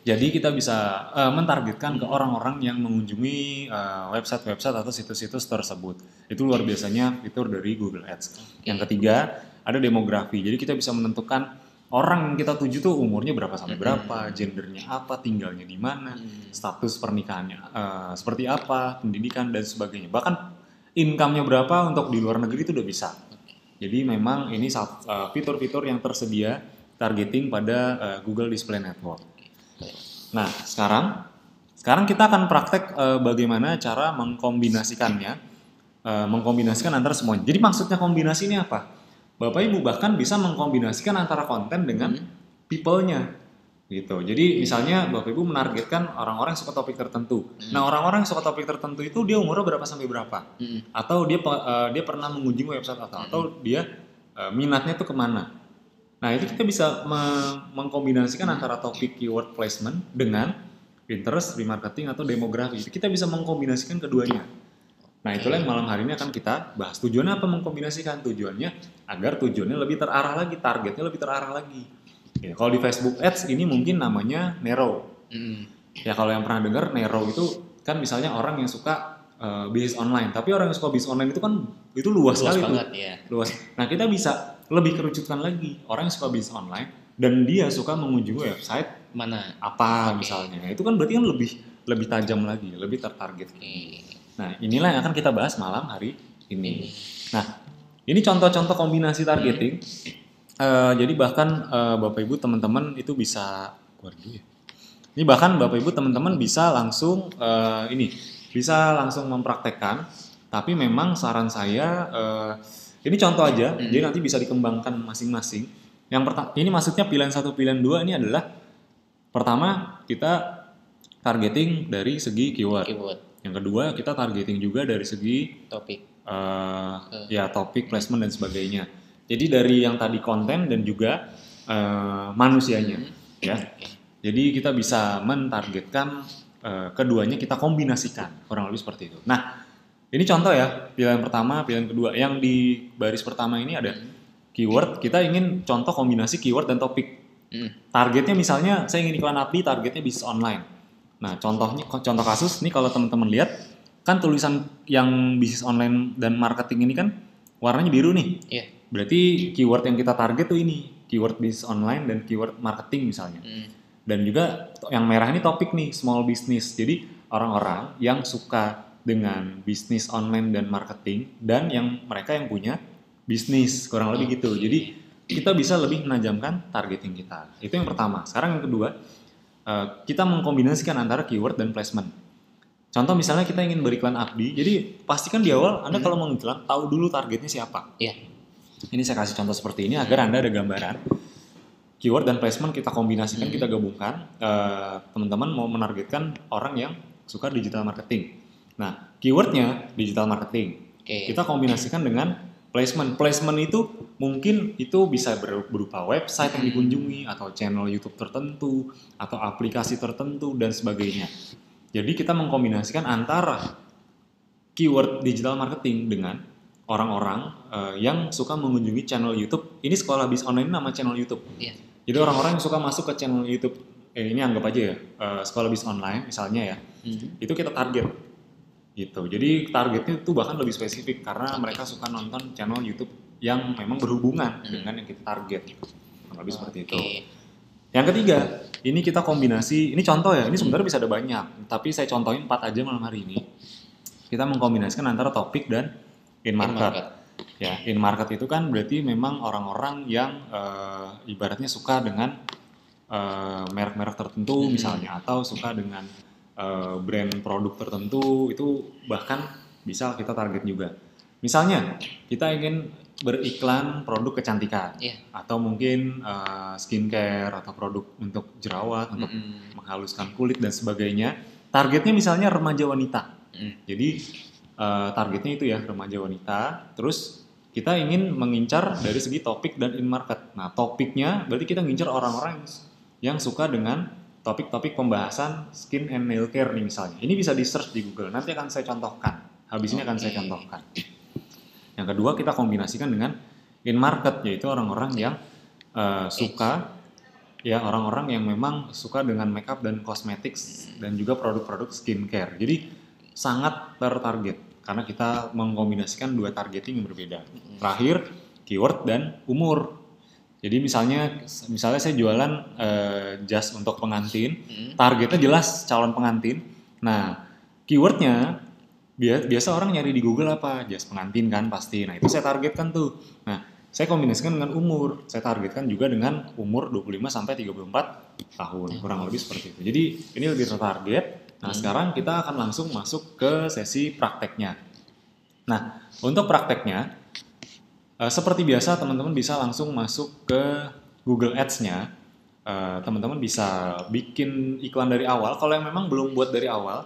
Jadi kita bisa mentargetkan ke orang-orang yang mengunjungi website-website atau situs-situs tersebut. Itu luar biasanya fitur dari Google Ads. Yang ketiga, ada demografi. Jadi kita bisa menentukan orang yang kita tuju tuh umurnya berapa sampai berapa, gendernya apa, tinggalnya di mana, status pernikahannya seperti apa, pendidikan dan sebagainya. Bahkan income-nya berapa untuk di luar negeri itu udah bisa. Jadi memang ini fitur-fitur yang tersedia targeting pada Google Display Network. Nah, sekarang kita akan praktek bagaimana cara mengkombinasikan antara semuanya. Jadi maksudnya kombinasi ini apa? Bapak Ibu bahkan bisa mengkombinasikan antara konten dengan people-nya gitu. Jadi misalnya Bapak Ibu menargetkan orang-orang yang suka topik tertentu. Nah, orang-orang yang suka topik tertentu itu dia umurnya berapa sampai berapa? Atau dia pernah mengunjungi website atau dia minatnya tuh kemana? Nah, itu kita bisa mengkombinasikan antara topik keyword placement dengan interest, remarketing, atau demografi. Kita bisa mengkombinasikan keduanya. Nah, itulah yang malam hari ini akan kita bahas. Tujuannya apa mengkombinasikan? Tujuannya agar tujuannya lebih terarah lagi, targetnya lebih terarah lagi. Ya, kalau di Facebook Ads ini mungkin namanya narrow. Ya, kalau yang pernah dengar narrow itu kan misalnya orang yang suka bisnis online. Tapi orang yang suka bisnis online itu kan itu luas sekali banget, tuh. Ya. Luas. Nah, kita bisa lebih kerucutkan lagi. Orang yang suka bisnis online dan dia suka mengunjungi website mana apa misalnya. Itu kan berarti kan lebih tajam lagi, lebih tertarget. Nah, inilah yang akan kita bahas malam hari ini. Nah, ini contoh-contoh kombinasi targeting. Jadi bahkan Bapak Ibu teman-teman itu bisa Ini bahkan Bapak Ibu teman-teman bisa langsung mempraktekkan. Tapi memang saran saya ini contoh aja. Jadi nanti bisa dikembangkan masing-masing. Yang pertama, ini maksudnya pilihan 1, pilihan 2 ini adalah pertama kita targeting dari segi keyword. Yang kedua kita targeting juga dari segi topik. Topik, placement dan sebagainya. Jadi dari yang tadi konten dan juga manusianya, ya. Jadi kita bisa mentargetkan keduanya, kita kombinasikan, kurang lebih seperti itu. Nah, ini contoh ya, pilihan pertama, pilihan kedua. Yang di baris pertama ini ada keyword. Kita ingin contoh kombinasi keyword dan topik. Targetnya misalnya saya ingin iklan Abdi, targetnya bisnis online. Nah, contoh kasus nih kalau teman-teman lihat kan tulisan yang bisnis online dan marketing ini kan warnanya biru nih. Iya. Berarti keyword yang kita target tuh ini, keyword bisnis online dan keyword marketing misalnya. Dan juga yang merah ini topik nih, small business. Jadi orang-orang yang suka dengan bisnis online dan marketing dan yang mereka yang punya bisnis, kurang lebih gitu. Jadi kita bisa lebih menajamkan targeting kita. Itu yang pertama. Sekarang yang kedua, kita mengkombinasikan antara keyword dan placement. Contoh misalnya kita ingin beriklan abdi, jadi pastikan di awal Anda kalau mau iklan tahu dulu targetnya siapa. Iya. Ini saya kasih contoh seperti ini agar Anda ada gambaran. Keyword dan placement kita kombinasikan, kita gabungkan. Teman-teman mau menargetkan orang yang suka digital marketing. Nah, keywordnya digital marketing. Kita kombinasikan dengan placement. Placement itu mungkin itu bisa berupa website yang dikunjungi atau channel YouTube tertentu atau aplikasi tertentu dan sebagainya. Jadi kita mengkombinasikan antara keyword digital marketing dengan orang-orang yang suka mengunjungi channel YouTube. Ini sekolah bisnis online ini nama channel YouTube. Iya. Jadi orang-orang yang suka masuk ke channel YouTube, ini anggap aja ya sekolah bisnis online misalnya ya, itu kita target. Gitu. Jadi targetnya itu bahkan lebih spesifik karena mereka suka nonton channel YouTube yang memang berhubungan dengan yang kita target. Lebih seperti itu. Yang ketiga, ini kita kombinasi, ini contoh ya, ini sebenarnya bisa ada banyak, tapi saya contohin 4 aja malam hari ini. Kita mengkombinasikan antara topik dan in-market. Ya, in-market itu kan berarti memang orang-orang yang ibaratnya suka dengan merek-merek tertentu misalnya, atau suka dengan brand produk tertentu, itu bahkan bisa kita target juga. Misalnya, kita ingin beriklan produk kecantikan, atau mungkin skincare atau produk untuk jerawat, untuk menghaluskan kulit dan sebagainya. Targetnya misalnya remaja wanita. Jadi targetnya itu ya remaja wanita. Terus kita ingin mengincar dari segi topik dan in market. Nah, topiknya berarti kita ngincar orang-orang yang suka dengan topik-topik pembahasan skin and nail care nih misalnya. Ini bisa di search di Google. Nanti akan saya contohkan. Habis ini akan saya contohkan. Yang kedua kita kombinasikan dengan in market, yaitu orang-orang yang suka, ya orang-orang yang memang suka dengan makeup dan cosmetics dan juga produk-produk skincare. Jadi sangat tertarget karena kita mengkombinasikan dua targeting yang berbeda. Terakhir keyword dan umur. Jadi misalnya saya jualan jas untuk pengantin, targetnya jelas calon pengantin. Nah keywordnya biasa orang nyari di Google apa? Jas pengantin kan pasti. Nah itu saya targetkan tuh. Nah saya kombinasikan dengan umur. Saya targetkan juga dengan umur 25 sampai 34 tahun. Kurang lebih seperti itu. Jadi ini lebih tertarget. Nah sekarang kita akan langsung masuk ke sesi prakteknya. Nah untuk prakteknya, seperti biasa teman-teman bisa langsung masuk ke Google Ads-nya. Teman-teman bisa bikin iklan dari awal. Kalau yang memang belum buat dari awal,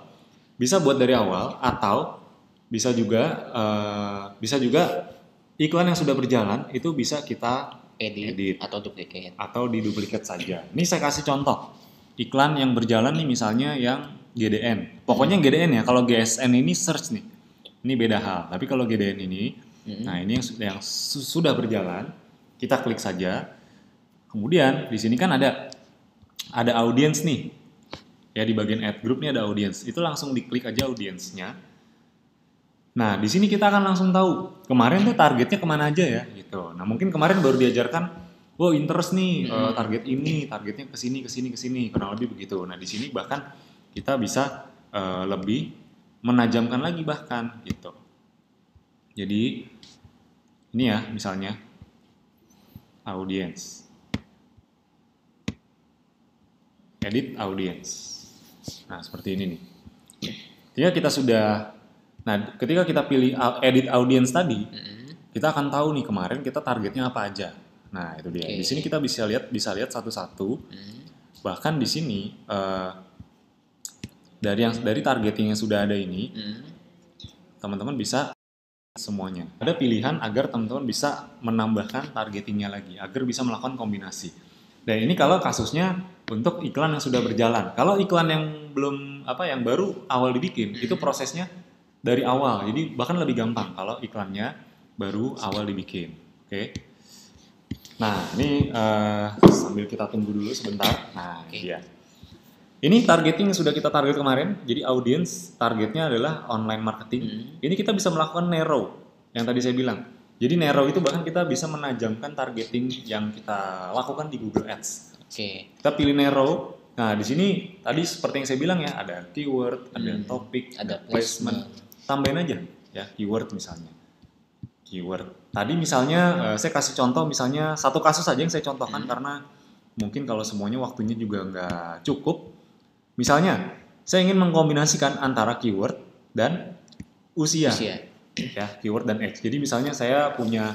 bisa buat dari awal, atau bisa juga iklan yang sudah berjalan itu bisa kita edit atau diduplikat saja. Ini saya kasih contoh iklan yang berjalan nih, misalnya yang GDN. Pokoknya yang GDN ya. Kalau GSN ini search nih, ini beda hal. Tapi kalau GDN ini, nah ini yang sudah berjalan, kita klik saja. Kemudian di sini kan ada audience nih. Ya di bagian ad group nih ada audience. Itu langsung diklik aja audience-nya. Nah di sini kita akan langsung tahu kemarin tuh targetnya kemana aja ya gitu. Nah mungkin kemarin baru diajarkan, interest nih target ini, targetnya kesini, kurang lebih begitu. Nah di sini bahkan kita bisa lebih menajamkan lagi bahkan gitu. Jadi ini ya misalnya audience, edit audience. Nah seperti ini nih. Ketika kita pilih edit audience tadi, kita akan tahu nih kemarin kita targetnya apa aja. Nah itu dia. Di sini kita bisa lihat satu-satu. Bahkan di sini dari targeting yang sudah ada ini, teman-teman bisa semuanya. Ada pilihan agar teman-teman bisa menambahkan targetingnya lagi, agar bisa melakukan kombinasi. Dan ini kalau kasusnya untuk iklan yang sudah berjalan. Kalau iklan yang belum yang baru awal dibikin, itu prosesnya dari awal. Jadi bahkan lebih gampang kalau iklannya baru awal dibikin. Oke. Nah, ini sambil kita tunggu dulu sebentar. Nah, dia. Ini targeting yang sudah kita target kemarin. Jadi audience targetnya adalah online marketing. Ini kita bisa melakukan narrow yang tadi saya bilang. Jadi narrow itu bahkan kita bisa menajamkan targeting yang kita lakukan di Google Ads. Oke. Kita pilih narrow. Nah, di sini tadi seperti yang saya bilang ya, ada keyword, ada topik, Ada placement. Tambahin aja ya keyword misalnya. Keyword. Tadi misalnya saya kasih contoh misalnya satu kasus saja yang saya contohkan karena mungkin kalau semuanya waktunya juga nggak cukup. Misalnya, saya ingin mengkombinasikan antara keyword dan usia. Ya, keyword dan age. Jadi misalnya saya punya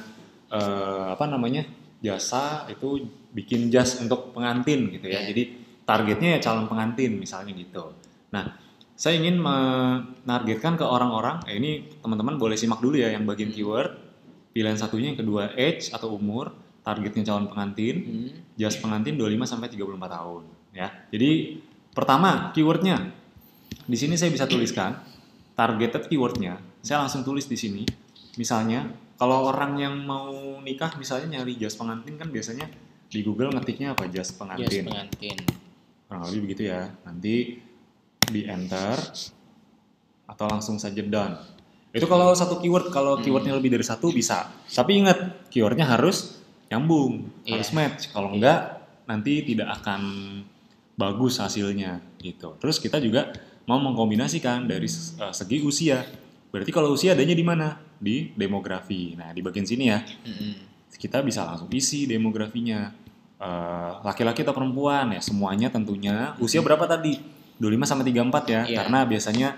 jasa itu bikin jas untuk pengantin gitu ya. Jadi targetnya ya calon pengantin misalnya gitu. Nah, saya ingin menargetkan ke orang-orang. Ini teman-teman boleh simak dulu ya yang bagian keyword. Pilihan satunya yang kedua age atau umur. Targetnya calon pengantin. Jas pengantin 25 sampai 34 tahun. Ya, jadi pertama, keywordnya. Di sini saya bisa tuliskan targeted keywordnya. Saya langsung tulis di sini. Misalnya, kalau orang yang mau nikah, misalnya nyari jas pengantin kan biasanya di Google ngetiknya apa? Jas pengantin. Kurang lebih begitu ya. Nanti di enter atau langsung saja done. Itu kalau satu keyword. Kalau keywordnya lebih dari satu bisa. Tapi ingat, keywordnya harus nyambung, harus match. Kalau enggak, nanti tidak akan bagus hasilnya gitu. Terus kita juga mau mengkombinasikan dari segi usia. Berarti kalau usia adanya di mana? Di demografi. Nah, di bagian sini ya. Kita bisa langsung isi demografinya. Laki-laki atau perempuan ya, semuanya tentunya. Usia berapa tadi? 25 sampai 34 ya. Karena biasanya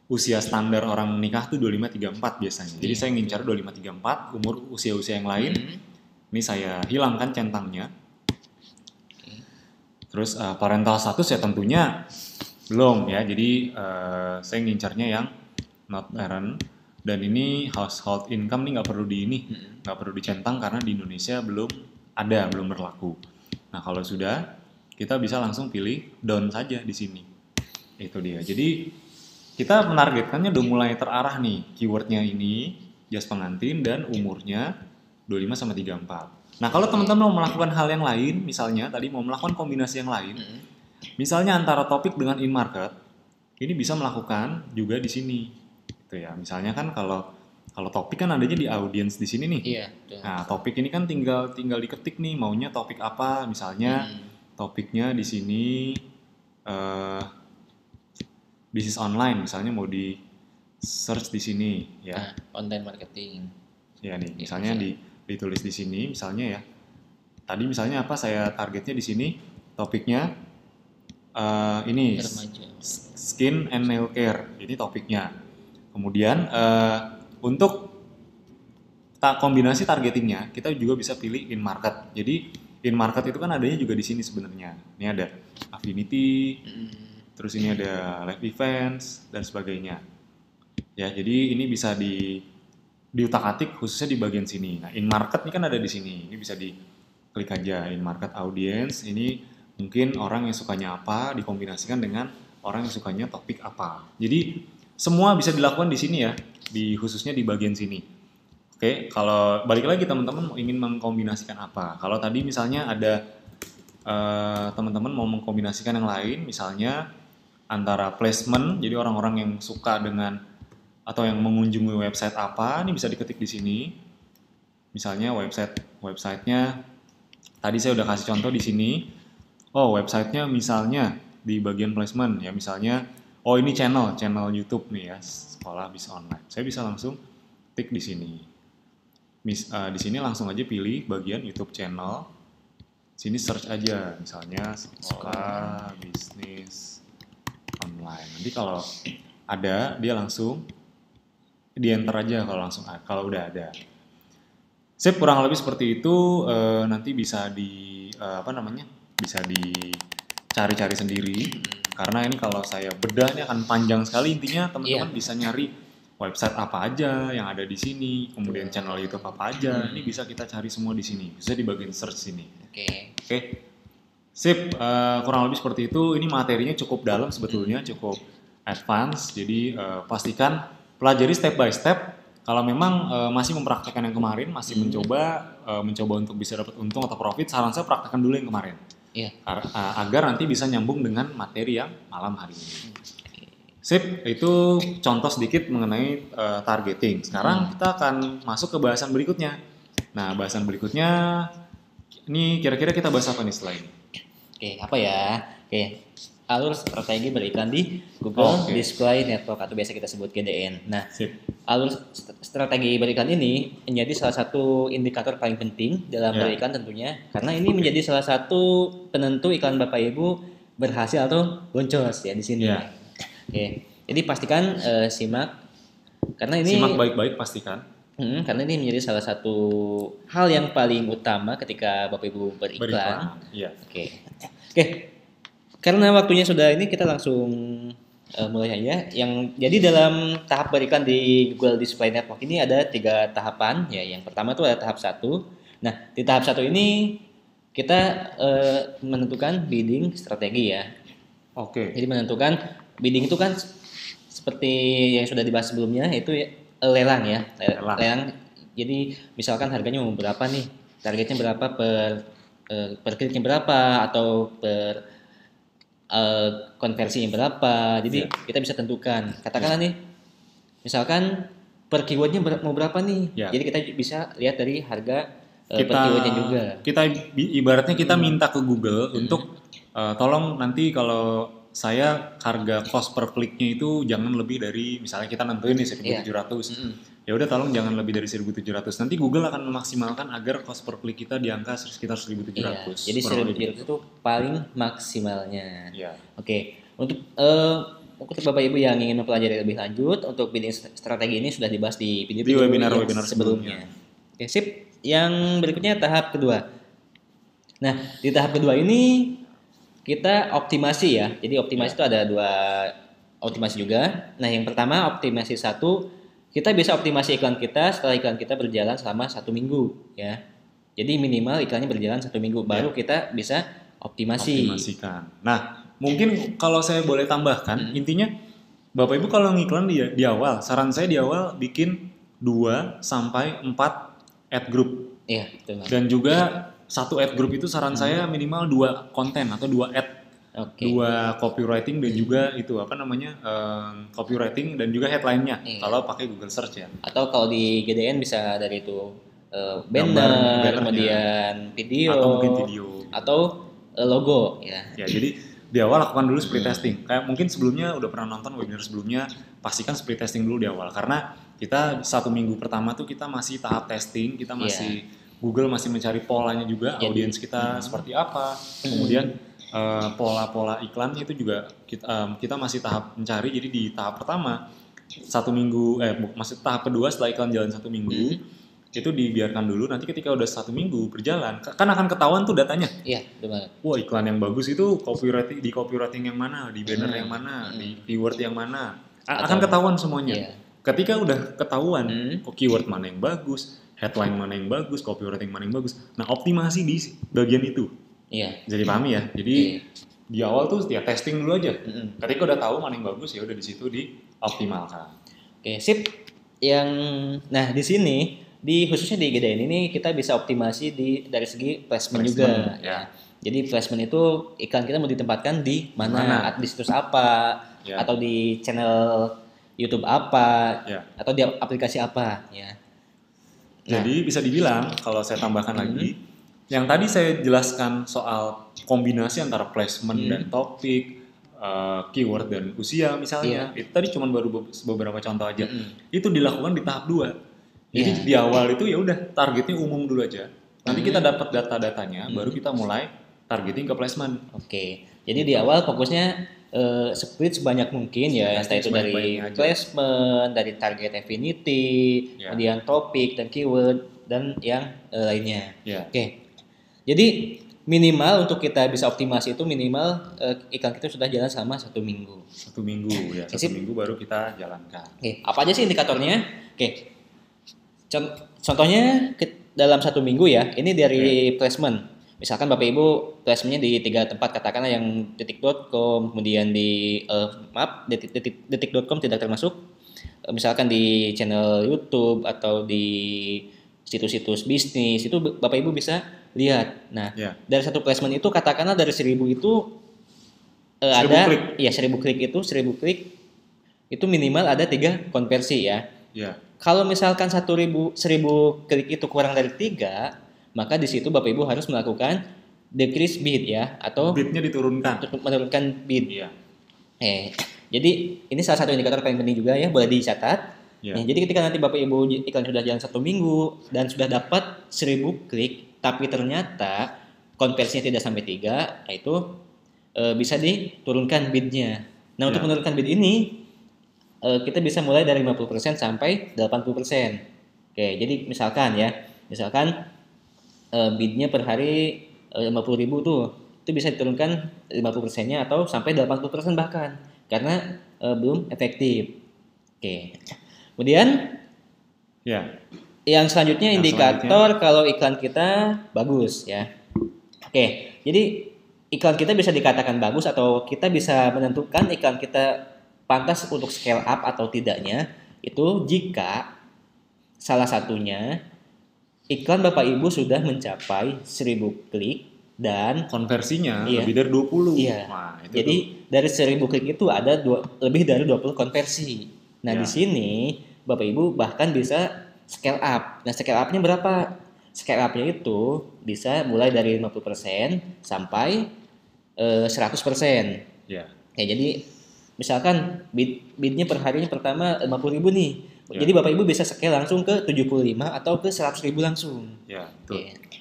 usia standar orang nikah tuh 25-34 biasanya. Jadi saya ngincar 25-34, umur usia-usia yang lain. Ini saya hilangkan centangnya. Terus parental status ya tentunya belum ya, jadi saya ngincarnya yang not parent. Dan ini household income nih nggak perlu dicentang karena di Indonesia belum berlaku. Nah kalau sudah, kita bisa langsung pilih done saja di sini. Itu dia. Jadi kita menargetkannya udah mulai terarah nih, keywordnya ini jas pengantin dan umurnya 25 sampai 34. Nah, kalau teman-teman mau melakukan hal yang lain, misalnya tadi mau melakukan kombinasi yang lain, misalnya antara topik dengan in market, ini bisa melakukan juga di sini. Gitu ya. Misalnya kan kalau topik kan adanya di audience di sini nih. Iya. Nah, topik ini kan tinggal diketik nih, maunya topik apa? Misalnya topiknya di sini bisnis online, misalnya mau di search di sini, ya. Nah, online marketing. Ya nih, misalnya ditulis di sini misalnya ya. Tadi misalnya apa saya targetnya di sini topiknya ini skin and nail care. Ini topiknya. Kemudian untuk kombinasi targetingnya kita juga bisa pilih in market. Jadi in market itu kan adanya juga di sini sebenarnya. Ini ada affinity, terus ini ada live events dan sebagainya. Ya, jadi ini bisa diutak-atik khususnya di bagian sini. Nah, in market ini kan ada di sini. Ini bisa diklik aja in market audience. Ini mungkin orang yang sukanya apa dikombinasikan dengan orang yang sukanya topik apa. Jadi semua bisa dilakukan di sini ya, khususnya di bagian sini. Oke, kalau balik lagi teman-teman ingin mengkombinasikan apa? Kalau tadi misalnya ada teman-teman mau mengkombinasikan yang lain, misalnya antara placement, jadi orang-orang yang suka dengan atau yang mengunjungi website apa, ini bisa diketik di sini. Misalnya websitenya tadi saya udah kasih contoh di sini. Oh, websitenya misalnya di bagian placement ya, misalnya ini channel YouTube nih ya, sekolah bisa online. Saya bisa langsung tik di sini. Di sini langsung aja pilih bagian YouTube channel. Sini search aja, misalnya sekolah bisnis online. Nanti kalau ada dia langsung di enter aja kalau udah ada. Sip, kurang lebih seperti itu. Nanti bisa bisa dicari-cari sendiri. Karena ini kalau saya bedahnya akan panjang sekali, intinya teman-teman bisa nyari website apa aja yang ada di sini, kemudian channel YouTube apa aja. Ini bisa kita cari semua di sini. Bisa di bagian search sini. Oke. Sip, kurang lebih seperti itu. Ini materinya cukup dalam sebetulnya, cukup advance. Jadi pastikan pelajari step by step. Kalau memang masih mempraktekkan yang kemarin, masih mencoba untuk bisa dapat untung atau profit, saran saya praktekkan dulu yang kemarin. Iya. Agar nanti bisa nyambung dengan materi yang malam hari ini. Sip, itu contoh sedikit mengenai targeting. Sekarang kita akan masuk ke bahasan berikutnya. Nah, bahasan berikutnya ini kira-kira kita bahas apa nih setelah ini? Oke, apa ya? Oke, alur strategi beriklan di Google Display Network atau biasa kita sebut GDN. Nah, Sip. alur strategi beriklan ini menjadi salah satu indikator paling penting dalam beriklan tentunya, karena ini menjadi salah satu penentu iklan Bapak Ibu berhasil atau boncos ya di sini. Oke, jadi pastikan simak karena ini simak baik-baik pastikan. Karena ini menjadi salah satu hal yang paling utama ketika Bapak Ibu beriklan. Iya. Oke. Karena waktunya sudah ini kita langsung mulai aja. Jadi dalam tahap beriklan di Google Display Network ini ada 3 tahapan. Ya, yang pertama itu ada tahap 1. Nah, di tahap 1 ini kita menentukan bidding strategi ya. Oke. Jadi menentukan bidding itu kan seperti yang sudah dibahas sebelumnya, itu lelang ya. Lelang. Jadi misalkan harganya mau berapa nih, targetnya berapa per kliknya berapa atau per konversinya berapa. Jadi kita bisa tentukan. Katakanlah nih, misalkan per keywordnya mau berapa nih. Jadi kita bisa lihat dari harga per keywordnya juga. Kita ibaratnya kita minta ke Google untuk tolong nanti kalau saya harga cost per kliknya itu jangan lebih dari, misalnya kita nentuin nih 1.700. Ya udah tolong jangan lebih dari 1.700. Nanti Google akan memaksimalkan agar cost per klik kita di angka sekitar 1.700. Jadi 1.700 itu paling maksimalnya. Oke. Untuk Bapak Ibu yang ingin mempelajari lebih lanjut, untuk bidding strategi ini sudah dibahas di video webinar sebelumnya. Oke, sip. Yang berikutnya tahap kedua. Nah, di tahap kedua ini kita optimasi ya. Jadi optimasi itu ada 2 optimasi juga. Nah, yang pertama optimasi 1, kita bisa optimasi iklan kita setelah iklan kita berjalan selama 1 minggu ya. Jadi minimal iklannya berjalan 1 minggu baru kita bisa optimasikan. Nah, mungkin kalau saya boleh tambahkan, intinya Bapak Ibu kalau ngiklan di awal, saran saya di awal bikin 2 sampai 4 ad group. Iya, betul. Dan juga 1 ad group itu saran saya minimal 2 konten atau 2 ad. 2 copywriting dan juga itu copywriting dan juga headline-nya kalau pakai Google Search ya. Atau kalau di GDN bisa dari itu banner, kemudian video atau mungkin video atau logo ya. Ya, jadi di awal lakukan dulu split testing. Kayak mungkin sebelumnya udah pernah nonton webinar sebelumnya, pastikan split testing dulu di awal karena kita 1 minggu pertama tuh kita masih tahap testing, kita masih Google masih mencari polanya juga, audiens kita seperti apa. Kemudian pola-pola iklannya itu juga kita masih tahap mencari. Jadi di tahap pertama 1 minggu maksud tahap kedua setelah iklan jalan 1 minggu itu dibiarkan dulu. Nanti ketika udah 1 minggu berjalan kan akan ketahuan tuh datanya. Iya, betul. Wah, iklan yang bagus itu copywriting yang mana, di banner yang mana, di keyword yang mana, akan ketahuan semuanya. Ketika udah ketahuan keyword mana yang bagus, headline mana yang bagus, copywriting mana yang bagus, nah optimasi di bagian itu. Jadi pahami ya. Jadi di awal tuh ya testing dulu aja. Ketika udah tahu mana yang bagus ya udah di situ dioptimalkan. Oke, sip. Nah di sini khususnya di GDN ini kita bisa optimasi dari segi placement juga. Ya. Jadi placement itu iklan kita mau ditempatkan di mana? Di situs apa? Atau di channel YouTube apa? Atau di aplikasi apa? Ya. Jadi bisa dibilang kalau saya tambahkan lagi, yang tadi saya jelaskan soal kombinasi antara placement dan topik, keyword dan usia misalnya, itu tadi cuma baru beberapa contoh aja. Itu dilakukan di tahap 2. Jadi di awal itu ya udah targetnya umum dulu aja. Nanti kita dapat data-datanya, baru kita mulai targeting ke placement. Oke. Jadi di awal fokusnya split sebanyak mungkin ya, entah itu dari placement, dari target affinity, kemudian topik dan keyword dan yang lainnya. Oke. Jadi minimal untuk kita bisa optimasi itu minimal iklan kita sudah jalan selama 1 minggu. 1 minggu ya. 1 minggu baru kita jalankan. Oke. Apa aja sih indikatornya? Oke. Contohnya dalam 1 minggu ya. Ini dari placement. Misalkan Bapak Ibu placementnya di 3 tempat, katakanlah yang detik.com, kemudian di detik.com tidak termasuk. Misalkan di channel YouTube atau di situs-situs bisnis, itu Bapak Ibu bisa lihat. Nah, Ya. dari satu placement itu katakanlah dari 1.000 itu 1000 ada klik. ya 1.000 klik itu minimal ada 3 konversi ya. Ya. Kalau misalkan 1.000 klik itu kurang dari 3, maka di situ Bapak Ibu harus melakukan decrease bid ya atau Bidnya diturunkan. untuk menurunkan bid. Iya. Jadi ini salah satu indikator paling penting juga ya, boleh dicatat. Ya. Jadi ketika nanti Bapak Ibu iklan sudah jalan 1 minggu dan sudah dapat 1.000 klik, tapi ternyata konversinya tidak sampai 3, itu bisa diturunkan bidnya. Nah, untuk Ya. menurunkan bid ini kita bisa mulai dari 50% sampai 80%. Jadi misalkan bidnya per hari 50.000 tuh, itu bisa diturunkan 50%-nya atau sampai 80% bahkan, karena belum efektif. Kemudian Ya. yang selanjutnya Yang indikator kalau iklan kita bagus ya. Jadi iklan kita bisa dikatakan bagus atau kita bisa menentukan iklan kita pantas untuk scale up atau tidaknya itu jika salah satunya iklan Bapak Ibu sudah mencapai 1.000 klik dan Konversinya Iya. lebih dari 20. Iya. Nah, itu Jadi dari 1.000 klik itu ada lebih dari 20 konversi. Nah, Ya. di sini Bapak Ibu bahkan bisa scale up. Nah, scale up-nya berapa? Scale up-nya itu bisa mulai dari 50% sampai 100%. Ya. Jadi misalkan bidnya per harinya pertama 50.000 nih. Ya. Jadi Bapak Ibu bisa scale langsung ke 75 atau ke 100.000 langsung. Ya, betul. Oke.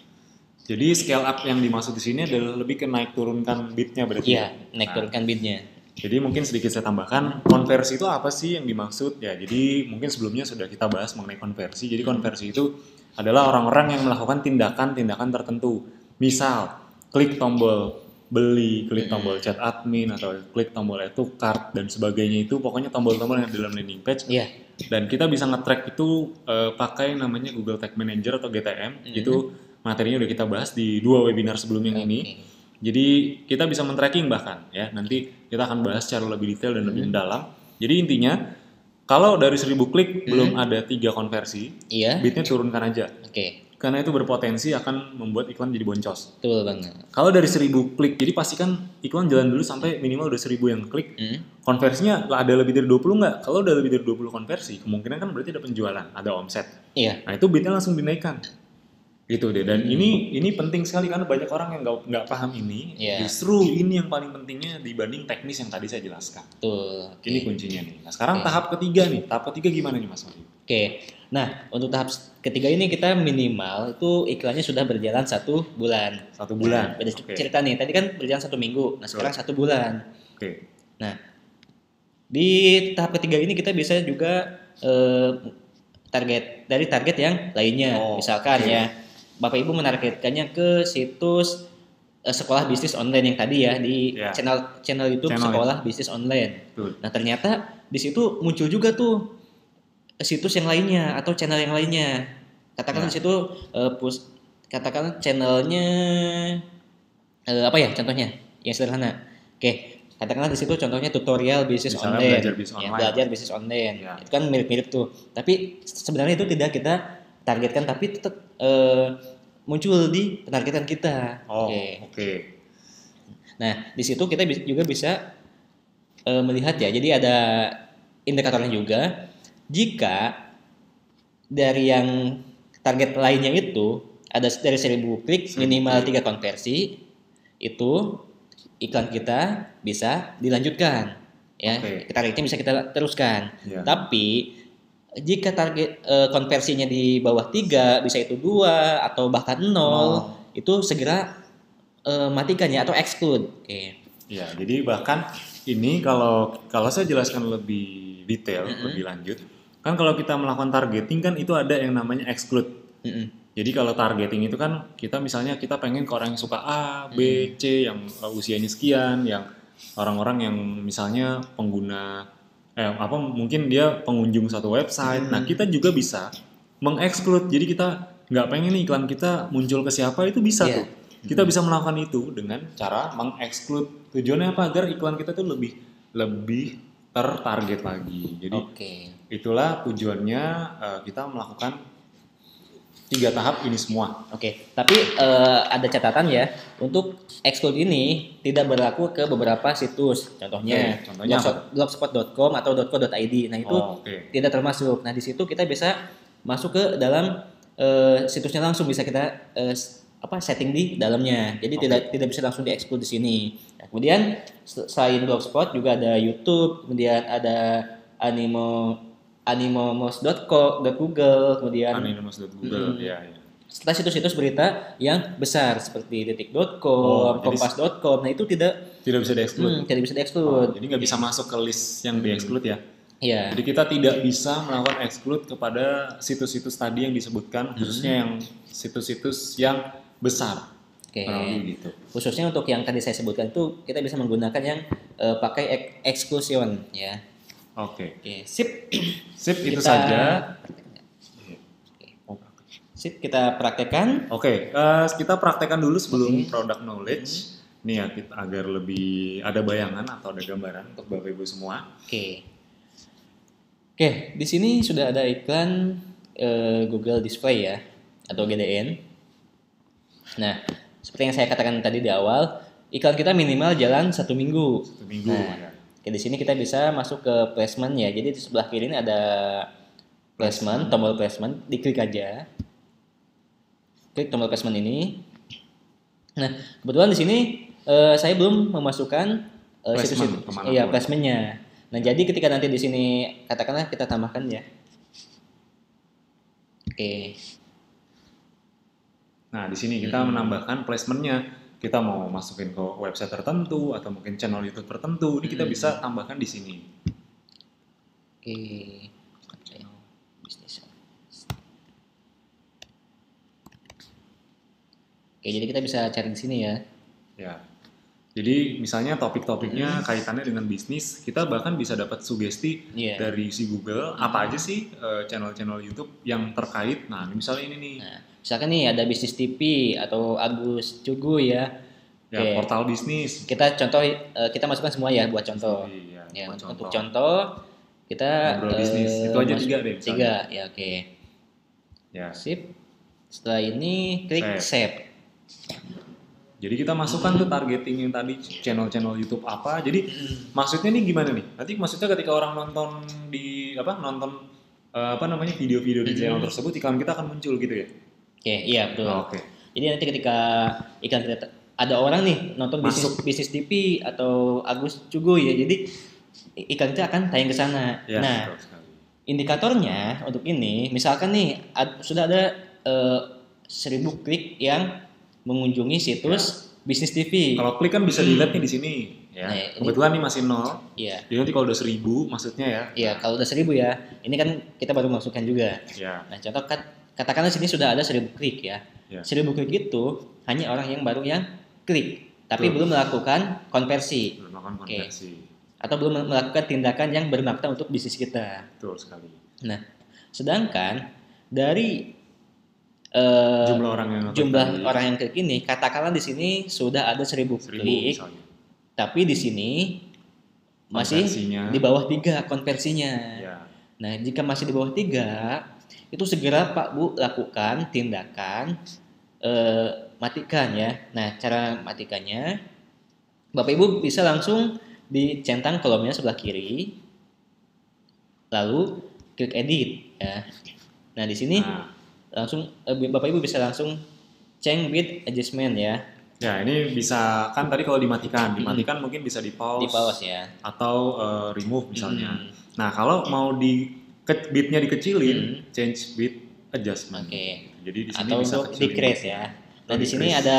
Jadi scale up yang dimaksud di sini adalah lebih ke naik turunkan bidnya berarti. Iya, naik Nah, turunkan bidnya. Jadi mungkin sedikit saya tambahkan, konversi itu apa sih yang dimaksud? Ya, jadi mungkin sebelumnya sudah kita bahas mengenai konversi. Jadi konversi itu adalah orang-orang yang melakukan tindakan-tindakan tertentu. Misal, klik tombol beli, klik tombol chat admin, atau klik tombol add to cart, dan sebagainya itu pokoknya tombol-tombol yang ada dalam landing page. Iya. Dan kita bisa nge-track itu pakai namanya Google Tag Manager atau GTM. Itu materinya udah kita bahas di 2 webinar sebelumnya ini. Jadi kita bisa men-tracking bahkan ya. Nanti kita akan bahas secara lebih detail dan lebih mendalam. Jadi intinya kalau dari 1.000 klik belum ada 3 konversi, Iya. bidnya turunkan aja. Oke. Karena itu berpotensi akan membuat iklan jadi boncos. Betul banget. Kalau dari 1.000 klik, jadi pastikan iklan jalan dulu sampai minimal udah 1.000 yang klik. Konversinya ada lebih dari 20 nggak? Kalau udah lebih dari 20 konversi, kemungkinan kan berarti ada penjualan, ada omset. Iya. Nah itu bidnya langsung dinaikkan. Gitu deh. Dan ini penting sekali karena banyak orang yang nggak paham ini. Iya. Justru ini yang paling pentingnya dibanding teknis yang tadi saya jelaskan. Betul. Ini kuncinya nih. Nah sekarang tahap ketiga nih. Tahap ketiga gimana nih Mas Wahyu? Nah, untuk tahap ketiga ini kita minimal itu iklannya sudah berjalan 1 bulan. 1 bulan. Nah, beda cerita nih. Tadi kan berjalan 1 minggu. Nah, sekarang 1 bulan. Oke. Nah, di tahap ketiga ini kita bisa juga target yang lainnya. Misalkan ya, Bapak Ibu menargetkannya ke situs sekolah bisnis online yang tadi ya di channel YouTube sekolah bisnis online. Nah, ternyata di situ muncul juga tuh situs yang lainnya atau channel yang lainnya. Katakan di situ katakan channelnya apa ya contohnya yang sederhana. Katakanlah di situ contohnya tutorial bisnis online. Belajar bisnis online. Itu kan mirip-mirip tuh. Tapi sebenarnya itu tidak kita targetkan, tapi tetap muncul di penargetan kita. Oke. Nah, di situ kita juga bisa melihat ya. Jadi ada indikatornya juga. Jika dari yang target lainnya itu ada dari 1.000 klik minimal 3 konversi, itu iklan kita bisa dilanjutkan ya. Targetnya bisa kita teruskan. Tapi jika target konversinya di bawah 3, bisa itu 2 atau bahkan 0, itu segera matikan ya atau exclude. Ya, jadi bahkan ini kalau saya jelaskan lebih detail, lebih lanjut, kan kalau kita melakukan targeting kan itu ada yang namanya exclude. Jadi kalau targeting itu kan kita misalnya kita pengen ke orang yang suka A, B, C, yang usianya sekian, yang orang-orang yang misalnya pengguna mungkin dia pengunjung satu website. Nah kita juga bisa meng-exclude. Jadi kita nggak pengen nih iklan kita muncul ke siapa, itu bisa tuh. Kita bisa melakukan itu dengan cara meng-exclude. Tujuannya apa? Agar iklan kita tuh lebih tertarget lagi. Jadi itulah tujuannya kita melakukan 3 tahap ini semua. Oke, tapi ada catatan ya, untuk exclude ini tidak berlaku ke beberapa situs. Contohnya, Oke, contohnya apa? blogspot.com atau .co.id. Nah, itu Oke. tidak termasuk. Nah, di situ kita bisa masuk ke dalam situsnya langsung, bisa kita setting di dalamnya. Jadi tidak bisa langsung di-exclude di sini. Nah, kemudian selain blogspot juga ada YouTube, kemudian ada Anonymous.co.google, kemudian Anonymous.google, ya. setelah situs-situs berita yang besar seperti detik.com, kompas.com, nah itu tidak bisa di-exclude. tidak bisa di-exclude. Jadi nggak bisa masuk ke list yang di-exclude ya. Iya. Jadi kita tidak bisa melakukan exclude kepada situs-situs tadi yang disebutkan, khususnya yang situs-situs yang besar. Oke. Gitu. Khususnya untuk yang tadi saya sebutkan itu kita bisa menggunakan yang pakai exclusion ya. Oke. Sip. Sip itu saja. Sip, kita praktekkan. Oke, kita praktekkan dulu sebelum product knowledge. Nih ya, kita agar lebih ada bayangan atau ada gambaran untuk Bapak Ibu semua. Oke, di sini sudah ada iklan Google Display ya, atau GDN. Nah, seperti yang saya katakan tadi di awal, iklan kita minimal jalan 1 minggu. 1 minggu. Nah, di sini kita bisa masuk ke placement ya. Jadi di sebelah kiri ini ada placement, tombol placement, diklik aja. Klik tombol placement ini. Nah, kebetulan di sini saya belum memasukkan situs placementnya. Nah, jadi ketika nanti di sini katakanlah kita tambahkan ya. Oke. Nah, di sini kita menambahkan placementnya. Kita mau masukin ke website tertentu atau mungkin channel YouTube tertentu, ini kita bisa tambahkan di sini. Oke. Oke, jadi kita bisa cari di sini ya. Ya. Jadi misalnya topik-topiknya kaitannya dengan bisnis, kita bahkan bisa dapat sugesti dari si Google, apa aja sih channel-channel YouTube yang terkait. Nah, misalnya ini nih. Nah, misalkan nih ada Bisnis TV atau Agus Cugu ya. Ya, portal bisnis. Kita kita masukkan semua ya buat contoh. Untuk contoh kita ngobrol bisnis. Itu aja 3 deh. 3 ya, oke. Ya. Sip. Setelah ini klik save. Jadi kita masukkan tuh targeting yang tadi channel-channel YouTube apa. Jadi maksudnya nih gimana nih? Nanti maksudnya ketika orang nonton video-video di channel tersebut, iklan kita akan muncul gitu ya? Oke, iya betul. Jadi nanti ketika iklan kita ada orang nih nonton bisnis TV atau Agus Cugu ya, jadi iklan itu akan tayang ke sana. Ya, nah, indikatornya untuk ini, misalkan nih sudah ada 1000 klik yang mengunjungi situs Bisnis TV. Kalau klik kan bisa dilihat nih di sini. Ya. Nah, kebetulan ini masih 0. Iya. Jadi nanti kalau udah 1000 maksudnya ya. Iya, kalau udah 1000 ya. Ini kan kita baru masukkan juga. Ya. Nah, contoh katakanlah sini sudah ada 1000 klik ya. 1000 klik itu hanya orang yang baru yang klik, tapi belum melakukan konversi. Atau belum melakukan tindakan yang bermakna untuk bisnis kita. Betul sekali. Nah, sedangkan dari jumlah orang yang klik ini, katakanlah di sini sudah ada 1000 klik, tapi di sini masih di bawah 3 konversinya. Ya. Nah, jika masih di bawah 3, itu segera Pak Bu lakukan tindakan matikan ya. Nah, cara matikannya, Bapak Ibu bisa langsung dicentang kolomnya sebelah kiri, lalu klik edit ya. Nah, di sini langsung Bapak Ibu bisa langsung change with adjustment ya. Ya, ini bisa kan tadi kalau dimatikan mungkin bisa di pause ya, atau remove misalnya. Nah, kalau mau bitnya dikecilin, change with adjustment. Oke. Jadi di sini atau bisa untuk decrease ya. Nah, di sini ada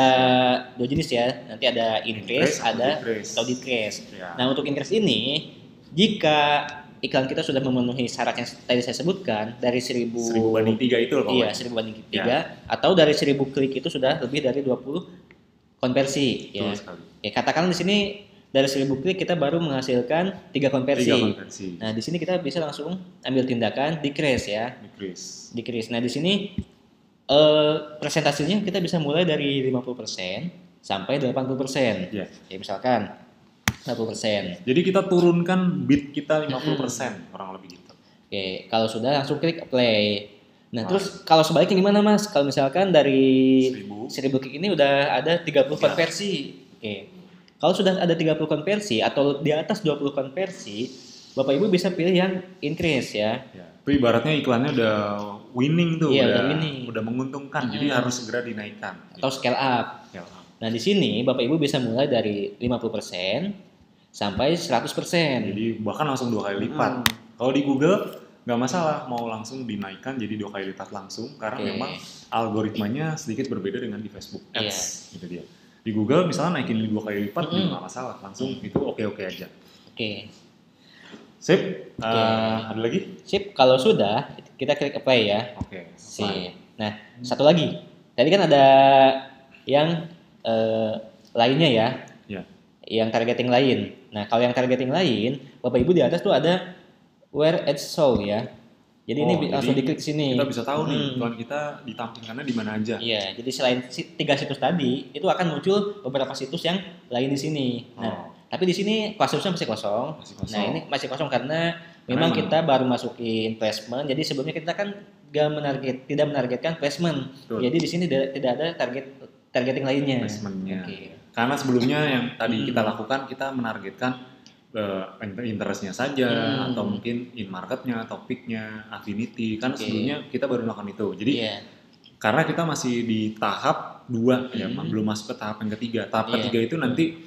2 jenis ya. Nanti ada increase, atau decrease. Ya. Nah, untuk increase ini jika iklan kita sudah memenuhi syarat yang tadi saya sebutkan, dari 1000 banding 3 itu loh. Iya, 1000 banding 3 atau dari 1000 klik itu sudah lebih dari 20 konversi ya. Ya, katakan di sini dari 1000 klik kita baru menghasilkan 3 konversi. Nah, di sini kita bisa langsung ambil tindakan decrease ya. Decrease. Nah, di sini presentasinya kita bisa mulai dari 50% sampai 80%. Ya, misalkan 50%. Jadi kita turunkan bit kita 50% kurang lebih gitu. Oke, kalau sudah langsung klik apply. Nah, terus kalau sebaliknya gimana Mas? Kalau misalkan dari 1000. 1000 kick ini udah ada 30 Ya. konversi. Oke. Kalau sudah ada 30 konversi atau di atas 20 konversi, Bapak Ibu bisa pilih yang increase ya. Ya. Itu ibaratnya iklannya udah winning tuh, Iya, udah winning. udah menguntungkan. Jadi harus segera dinaikkan. Atau scale up. Ya. Nah, di sini Bapak Ibu bisa mulai dari 50% sampai 100%. Jadi bahkan langsung 2 kali lipat. Kalau di Google nggak masalah mau langsung dinaikkan jadi 2 kali lipat langsung karena Oke. memang algoritmanya sedikit berbeda dengan di Facebook Iya. Ads gitu dia. Di Google misalnya naikin 2 kali lipat nggak masalah, langsung itu oke aja. Oke. Sip. Ada lagi? Sip, kalau sudah kita klik apply ya. Oke. Sip. Nah, satu lagi. Tadi kan ada yang lainnya ya, Ya. yang targeting lain. Nah, kalau yang targeting lain, Bapak Ibu di atas tuh ada where ads show ya. Jadi ini langsung jadi diklik sini. Kita bisa tahu nih iklan kita ditampilkannya di mana aja. Iya, jadi selain 3 situs tadi, itu akan muncul beberapa situs yang lain di sini. Nah, tapi di sini kasusnya masih kosong. Masih kosong. Nah, ini masih kosong karena memang kita baru masukin placement. Jadi sebelumnya kita kan tidak menargetkan placement. Betul. Jadi di sini tidak ada targeting lainnya. Placementnya. Oke. Karena sebelumnya yang tadi kita lakukan kita menargetkan interestnya saja atau mungkin in marketnya, topiknya, affinity. Kan sebelumnya kita baru melakukan itu. Jadi karena kita masih di tahap 2 ya, belum masuk ke tahap yang ketiga. Tahap ketiga itu nanti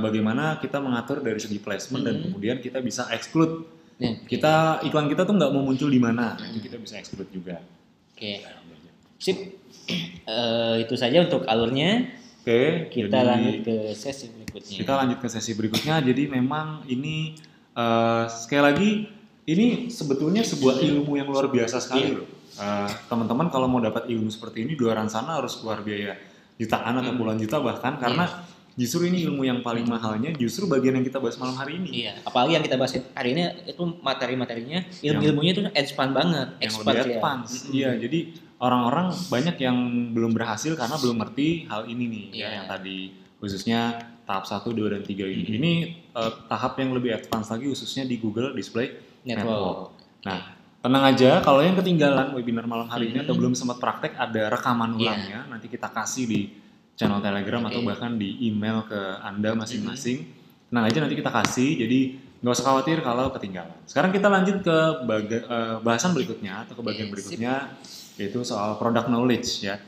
bagaimana kita mengatur dari segi placement dan kemudian kita bisa exclude. Kita iklan kita tuh nggak mau muncul di mana, itu kita bisa exclude juga. Oke. Sip. Itu saja untuk alurnya. Oke, kita jadi lanjut ke sesi berikutnya. Kita lanjut ke sesi berikutnya. Jadi memang ini sekali lagi ini sebetulnya sebuah ilmu yang luar biasa sekali loh. Teman-teman kalau mau dapat ilmu seperti ini di luar sana harus keluar biaya jutaan atau puluhan juta bahkan karena justru ini ilmu yang paling mahalnya justru bagian yang kita bahas malam hari ini. Iya, apalagi yang kita bahas hari ini itu materi-materinya, ilmu-ilmunya itu advance banget, yang lebih advance. Iya, jadi orang-orang banyak yang belum berhasil karena belum ngerti hal ini nih ya yang tadi khususnya tahap 1, 2 dan 3 ini. Ini tahap yang lebih advance lagi khususnya di Google Display Network. Nah, tenang aja kalau yang ketinggalan webinar malam hari ini atau belum sempat praktek ada rekaman ulangnya, nanti kita kasih di channel Telegram atau bahkan di email ke Anda masing-masing. Tenang aja nanti kita kasih, jadi nggak usah khawatir kalau ketinggalan. Sekarang kita lanjut ke bahasan berikutnya atau ke bagian berikutnya yaitu soal product knowledge ya.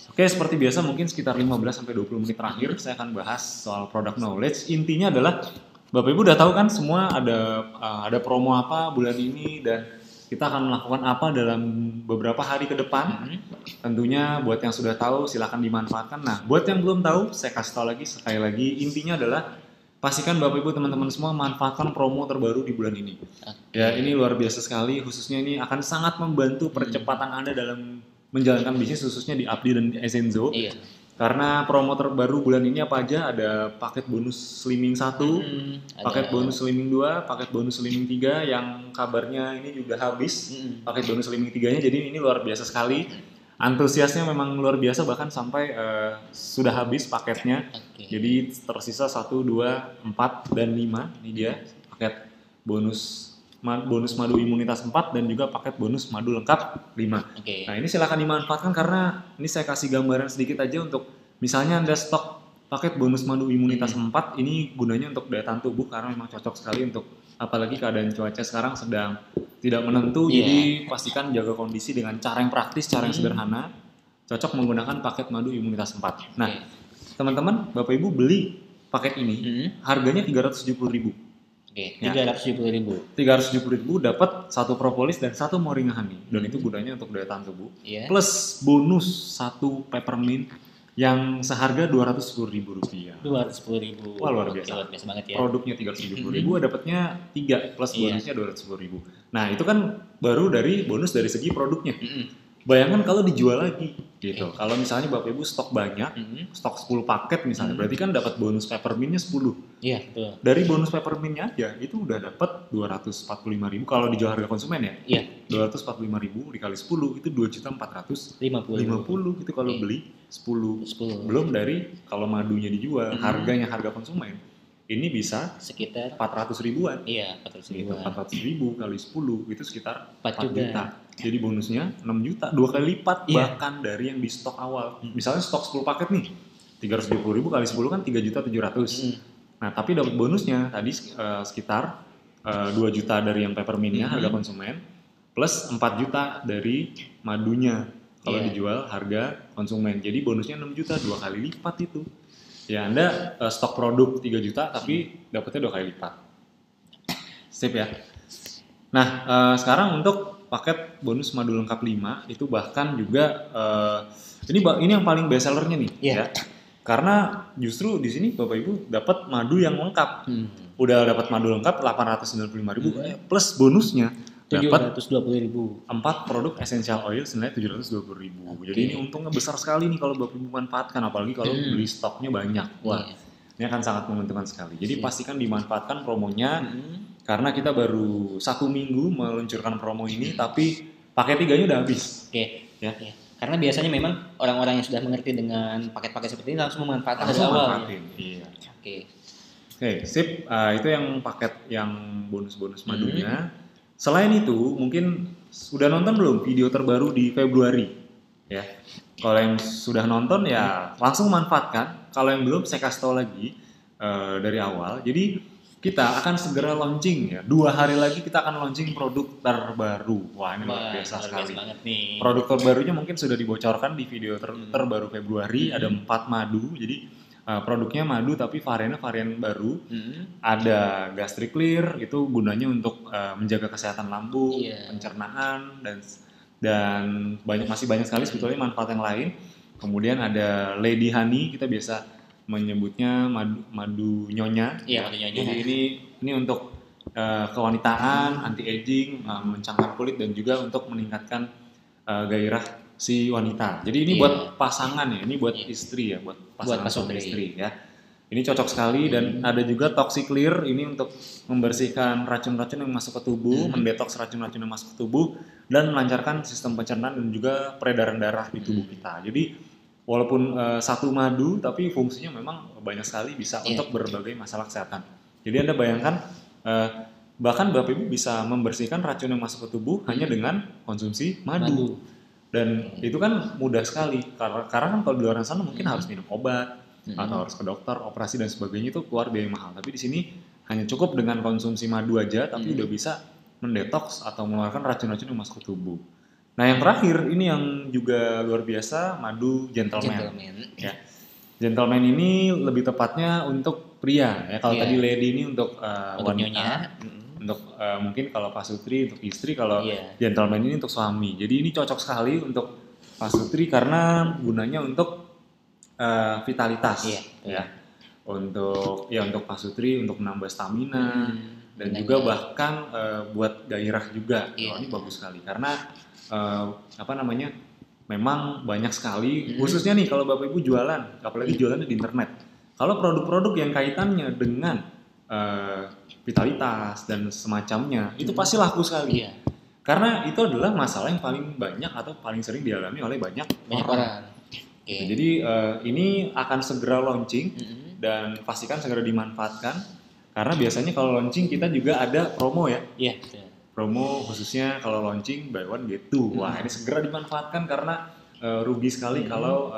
Oke, seperti biasa mungkin sekitar 15-20 menit terakhir saya akan bahas soal product knowledge. Intinya adalah Bapak Ibu udah tahu kan semua ada promo apa bulan ini dan kita akan melakukan apa dalam beberapa hari ke depan. Tentunya buat yang sudah tahu silakan dimanfaatkan. Nah, buat yang belum tahu saya kasih tahu lagi sekali lagi intinya adalah pastikan Bapak Ibu teman-teman semua manfaatkan promo terbaru di bulan ini. Ya, ini luar biasa sekali khususnya ini akan sangat membantu percepatan Anda dalam menjalankan bisnis khususnya di Abdi dan di Esenzo. Iya. Karena promo terbaru bulan ini apa aja ada paket bonus slimming 1, paket bonus slimming 2, paket bonus slimming 3 yang kabarnya ini juga habis. Paket bonus slimming 3-nya jadi ini luar biasa sekali. Antusiasnya memang luar biasa bahkan sampai sudah habis paketnya. Jadi tersisa 1, 2, 4 dan 5. Ini dia paket bonus madu imunitas 4 dan juga paket bonus madu lengkap 5. Nah, ini silakan dimanfaatkan karena ini saya kasih gambaran sedikit aja untuk misalnya Anda stok paket bonus madu imunitas 4 ini gunanya untuk daya tahan tubuh karena memang cocok sekali untuk apalagi keadaan cuaca sekarang sedang tidak menentu. Jadi pastikan jaga kondisi dengan cara yang praktis, cara yang sederhana. Cocok menggunakan paket madu imunitas 4. Nah, teman-teman, Bapak Ibu beli paket ini harganya 370.000. Oke, 370.000. 370.000 dapat 1 propolis dan 1 moringa honey dan itu gunanya untuk daya tahan tubuh. Plus bonus 1 peppermint yang seharga Rp210.000. 210.000. Wah, luar biasa. Luar biasa banget ya. Produknya 370.000, dapatnya 3 plus bonusnya 210.000. Nah, itu kan baru dari bonus dari segi produknya. Bayangkan kalau dijual lagi gitu. Kalau misalnya Bapak Ibu stok banyak, stok 10 paket misalnya, berarti kan dapat bonus peppermintnya 10. Iya, betul. Dari bonus peppermintnya aja itu udah dapat 245.000 kalau dijual harga konsumen ya. Iya. 245.000 dikali 10 itu 2.450.000 itu kalau beli 10. Belum dari kalau madunya dijual, harga konsumen ini bisa Sekitar 400 ribuan. iya 400 Gitu, ribuan. 400 ribu kali 10 itu sekitar 4 4 juta. juta. Jadi bonusnya 6 juta, 2 kali lipat Iya. bahkan dari yang di stok awal. Misalnya stok 10 paket nih, 370 ribu kali 10 kan 3 juta 700. Nah, tapi dapat bonusnya tadi sekitar 2 juta dari yang peppermint-nya harga konsumen, plus 4 juta dari madunya kalau Iya. dijual harga konsumen. Jadi bonusnya 6 juta, 2 kali lipat itu. Ya, Anda stok produk 3 juta tapi dapatnya 2 kali lipat. Sip ya. Nah, sekarang untuk paket bonus madu lengkap 5 itu bahkan juga ini yang paling best sellernya nih Iya. ya. Karena justru di sini Bapak Ibu dapat madu yang lengkap. Udah dapat madu lengkap 895 ribu plus bonusnya dapat 720 ribu. 4 produk essential oil senilai 720 ribu. Jadi ini untungnya besar sekali nih kalau Bapak Ibu manfaatkan, apalagi kalau beli stoknya banyak. Wah, ini akan sangat menguntungkan sekali. Jadi pastikan dimanfaatkan promonya karena kita baru 1 minggu meluncurkan promo ini, tapi paket 3-nya udah habis. Oke. Ya. Ya. Karena biasanya memang orang-orang yang sudah mengerti dengan paket-paket seperti ini langsung memanfaatkan dari Langsung awal. manfaatin. Iya. Oke, sip. Itu yang paket yang bonus-bonus madunya. Selain itu, mungkin sudah nonton belum video terbaru di Februari? Ya. Kalau yang sudah nonton ya langsung manfaatkan. Kalau yang belum, saya kasih tahu lagi dari awal. Jadi kita akan segera launching ya. 2 hari lagi kita akan launching produk terbaru. Wah, ini luar biasa sekali. banget nih. Produk terbarunya mungkin sudah dibocorkan di video terbaru Februari. Ada 4 madu. Jadi produknya madu tapi varian baru. Ada gastric clear, itu gunanya untuk menjaga kesehatan lambung, pencernaan dan masih banyak sekali sebetulnya manfaat yang lain. Kemudian ada lady honey, kita biasa menyebutnya madu nyonya. Iya, madu nyonya. Jadi ini untuk kewanitaan, anti aging, mencangkang kulit dan juga untuk meningkatkan gairah si wanita. Jadi ini buat pasangan ya, ini buat istri ya, buat pasangan suami istri ya. Ini cocok sekali dan ada juga toxic clear, ini untuk membersihkan racun-racun yang masuk ke tubuh, mendetoks racun-racun yang masuk ke tubuh dan melancarkan sistem pencernaan dan juga peredaran darah di tubuh kita. Jadi walaupun satu madu tapi fungsinya memang banyak sekali bisa untuk berbagai masalah kesehatan. Jadi Anda bayangkan bahkan Bapak Ibu bisa membersihkan racun yang masuk ke tubuh hanya dengan konsumsi madu. Dan itu kan mudah sekali karena kan kalau di luar sana mungkin harus minum obat atau harus ke dokter, operasi dan sebagainya, itu keluar biaya mahal. Tapi di sini hanya cukup dengan konsumsi madu aja tapi udah bisa mendetoks atau mengeluarkan racun-racun yang masuk ke tubuh. Nah, yang terakhir ini yang juga luar biasa, madu gentleman. Ya. Gentleman ini lebih tepatnya untuk pria ya. Kalau tadi lady ini untuk wanita. Untuk mungkin kalau Pak Sutri untuk istri, kalau gentleman ini untuk suami. Jadi ini cocok sekali untuk Pak Sutri karena gunanya untuk vitalitas ya. Untuk Pak Sutri untuk menambah stamina dan juga bahkan buat gairah juga. Ini bagus sekali karena memang banyak sekali khususnya nih kalau Bapak Ibu jualan, apalagi jualannya di internet. Kalau produk-produk yang kaitannya dengan vitalitas dan semacamnya itu pasti laku sekali. Karena itu adalah masalah yang paling banyak atau paling sering dialami oleh banyak orang. Jadi ini akan segera launching dan pastikan segera dimanfaatkan karena biasanya kalau launching kita juga ada promo ya. Promo khususnya kalau launching buy one get two. Wah, ini segera dimanfaatkan karena rugi sekali kalau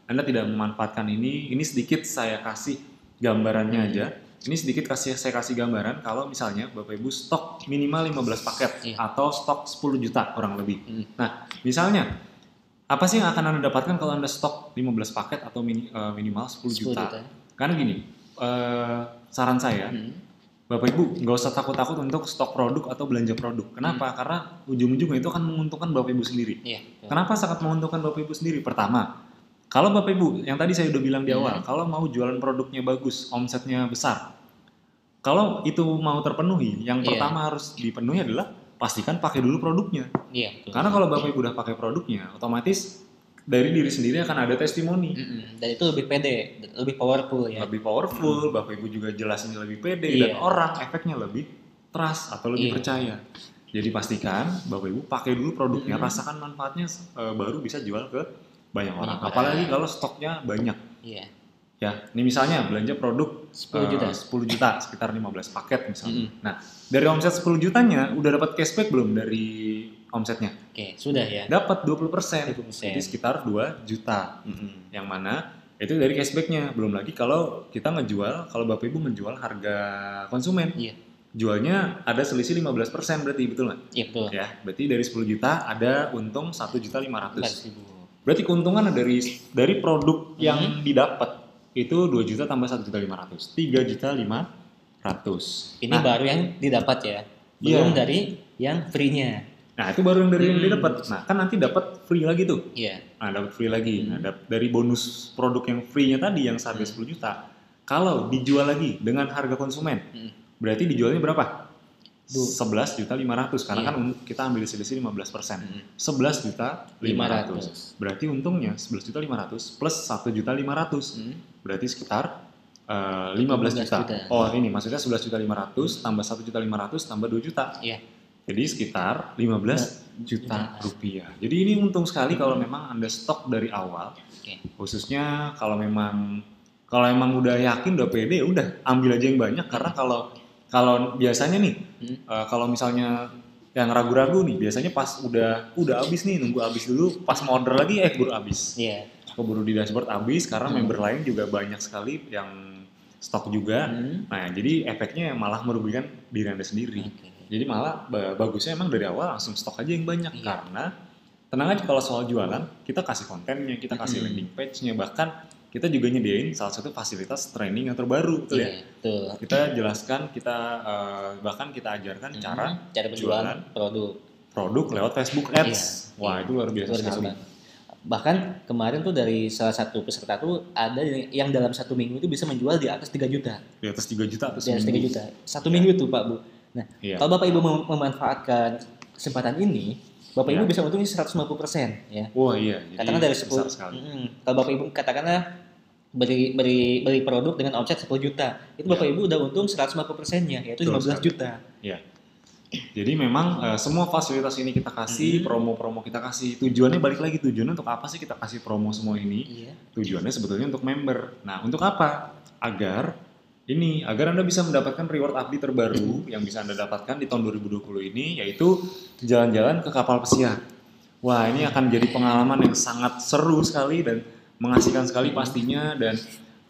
Anda tidak memanfaatkan ini. Ini sedikit saya kasih gambarannya aja. Ini sedikit saya kasih gambaran kalau misalnya Bapak Ibu stok minimal 15 paket atau stok 10 juta kurang lebih. Nah, misalnya apa sih yang akan Anda dapatkan kalau Anda stok 15 paket atau minimal 10 juta? Karena gini, saran saya, Bapak Ibu nggak usah takut-takut untuk stok produk atau belanja produk. Kenapa? Karena ujung-ujungnya itu akan menguntungkan Bapak Ibu sendiri. Kenapa sangat menguntungkan Bapak Ibu sendiri? Pertama, kalau Bapak Ibu, yang tadi saya udah bilang di awal, kalau mau jualan produknya bagus, omsetnya besar, kalau itu mau terpenuhi, yang pertama harus dipenuhi adalah pastikan pakai dulu produknya. Karena kalau Bapak Ibu udah pakai produknya, otomatis dari diri sendiri akan ada testimoni. Dan itu lebih pede, lebih powerful ya. Lebih powerful, Bapak Ibu juga jelasinnya lebih pede, dan orang efeknya lebih trust atau lebih percaya. Jadi pastikan Bapak Ibu pakai dulu produknya, rasakan manfaatnya, baru bisa jual ke banyak orang. Apalagi kalau stoknya banyak. Ya, ini misalnya belanja produk 10 juta. 10 juta, sekitar 15 paket misalnya. Nah, dari omset 10 jutanya udah dapat cashback belum dari omsetnya? Oke, sudah ya. Dapat 20%. 20%. Jadi sekitar 2 juta. Yang mana itu dari cashbacknya. Belum lagi kalau kita ngejual, kalau Bapak Ibu menjual harga konsumen. Iya. Jualnya ada selisih 15% berarti, betul nggak? Iya, betul. Ya, berarti dari 10 juta ada untung 1.500.000. 4.000. Berarti keuntungan dari produk yang didapat itu 2 juta tambah 1.500.000, 3.500.000. Ini baru yang didapat ya, belum dari yang free-nya. Nah, itu baru yang dari yang didapat. Nah, kan nanti dapat free lagi tuh. Iya. Nah, dapat free lagi. Nah, dari bonus produk yang free-nya tadi yang seharga 10 juta, kalau dijual lagi dengan harga konsumen, berarti dijualnya berapa? 11.500.000 karena kan kita ambil selisih 15%. 11.500.000. Berarti untungnya 11.500.000 plus 1.500.000. Berarti sekitar 15 juta. Oh, ini maksudnya 11.500.000 tambah 1.500.000 tambah 2 juta. Iya. Jadi sekitar 15 juta rupiah. Jadi ini untung sekali kalau memang Anda stok dari awal. Khususnya kalau emang udah yakin, udah pede, udah ambil aja yang banyak. Karena kalau biasanya nih, kalau misalnya yang ragu-ragu nih, biasanya pas udah habis nih, nunggu habis dulu, pas mau order lagi buru habis. Iya. Keburu di dashboard habis karena member lain juga banyak sekali yang stok juga. Nah, jadi efeknya malah merugikan diri Anda sendiri. Jadi malah bagusnya emang dari awal langsung stok aja yang banyak. Karena tenang aja kalau soal jualan, kita kasih kontennya, kita kasih landing page-nya, bahkan kita juga nyediain salah satu fasilitas training yang terbaru, betul ya? Betul. Kita jelaskan, bahkan kita ajarkan cara berjualan produk lewat Facebook Ads. Wah, itu luar biasa sekali. Bahkan kemarin tuh dari salah satu peserta tuh ada yang dalam 1 minggu itu bisa menjual di atas 3 juta. Di atas 3 juta atau di atas 3 juta. 1 minggu tuh Pak Bu. Nah, kalau Bapak Ibu memanfaatkan kesempatan ini, Bapak Ibu bisa untung 150% ya. Wah, iya. Katakan dari 10. Kalau Bapak Ibu katakanlah beri produk dengan omset 10 juta, itu Bapak Ibu udah untung 150%-nya, yaitu 15 juta. Iya. Jadi memang semua fasilitas ini kita kasih, promo-promo kita kasih. Tujuannya balik lagi, tujuannya untuk apa sih kita kasih promo semua ini? Tujuannya sebetulnya untuk member. Nah, untuk apa? Agar Anda bisa mendapatkan reward update terbaru yang bisa Anda dapatkan di tahun 2020 ini, yaitu jalan-jalan ke kapal pesiar. Wah, ini akan jadi pengalaman yang sangat seru sekali dan mengasihkan sekali pastinya, dan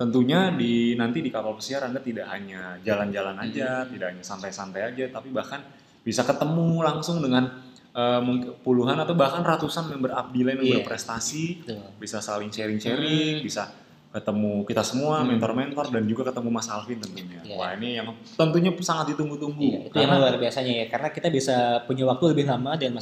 tentunya nanti di kapal pesiar Anda tidak hanya jalan-jalan aja, tidak hanya santai-santai aja, tapi bahkan bisa ketemu langsung dengan mungkin puluhan atau bahkan ratusan member abdi lain yang berprestasi, bisa saling sharing-sharing, bisa ketemu kita semua, mentor-mentor, dan juga ketemu Mas Alvin tentunya. Wah, ini yang tentunya sangat ditunggu-tunggu. Itu yang luar biasanya ya, karena kita bisa punya waktu lebih lama dengan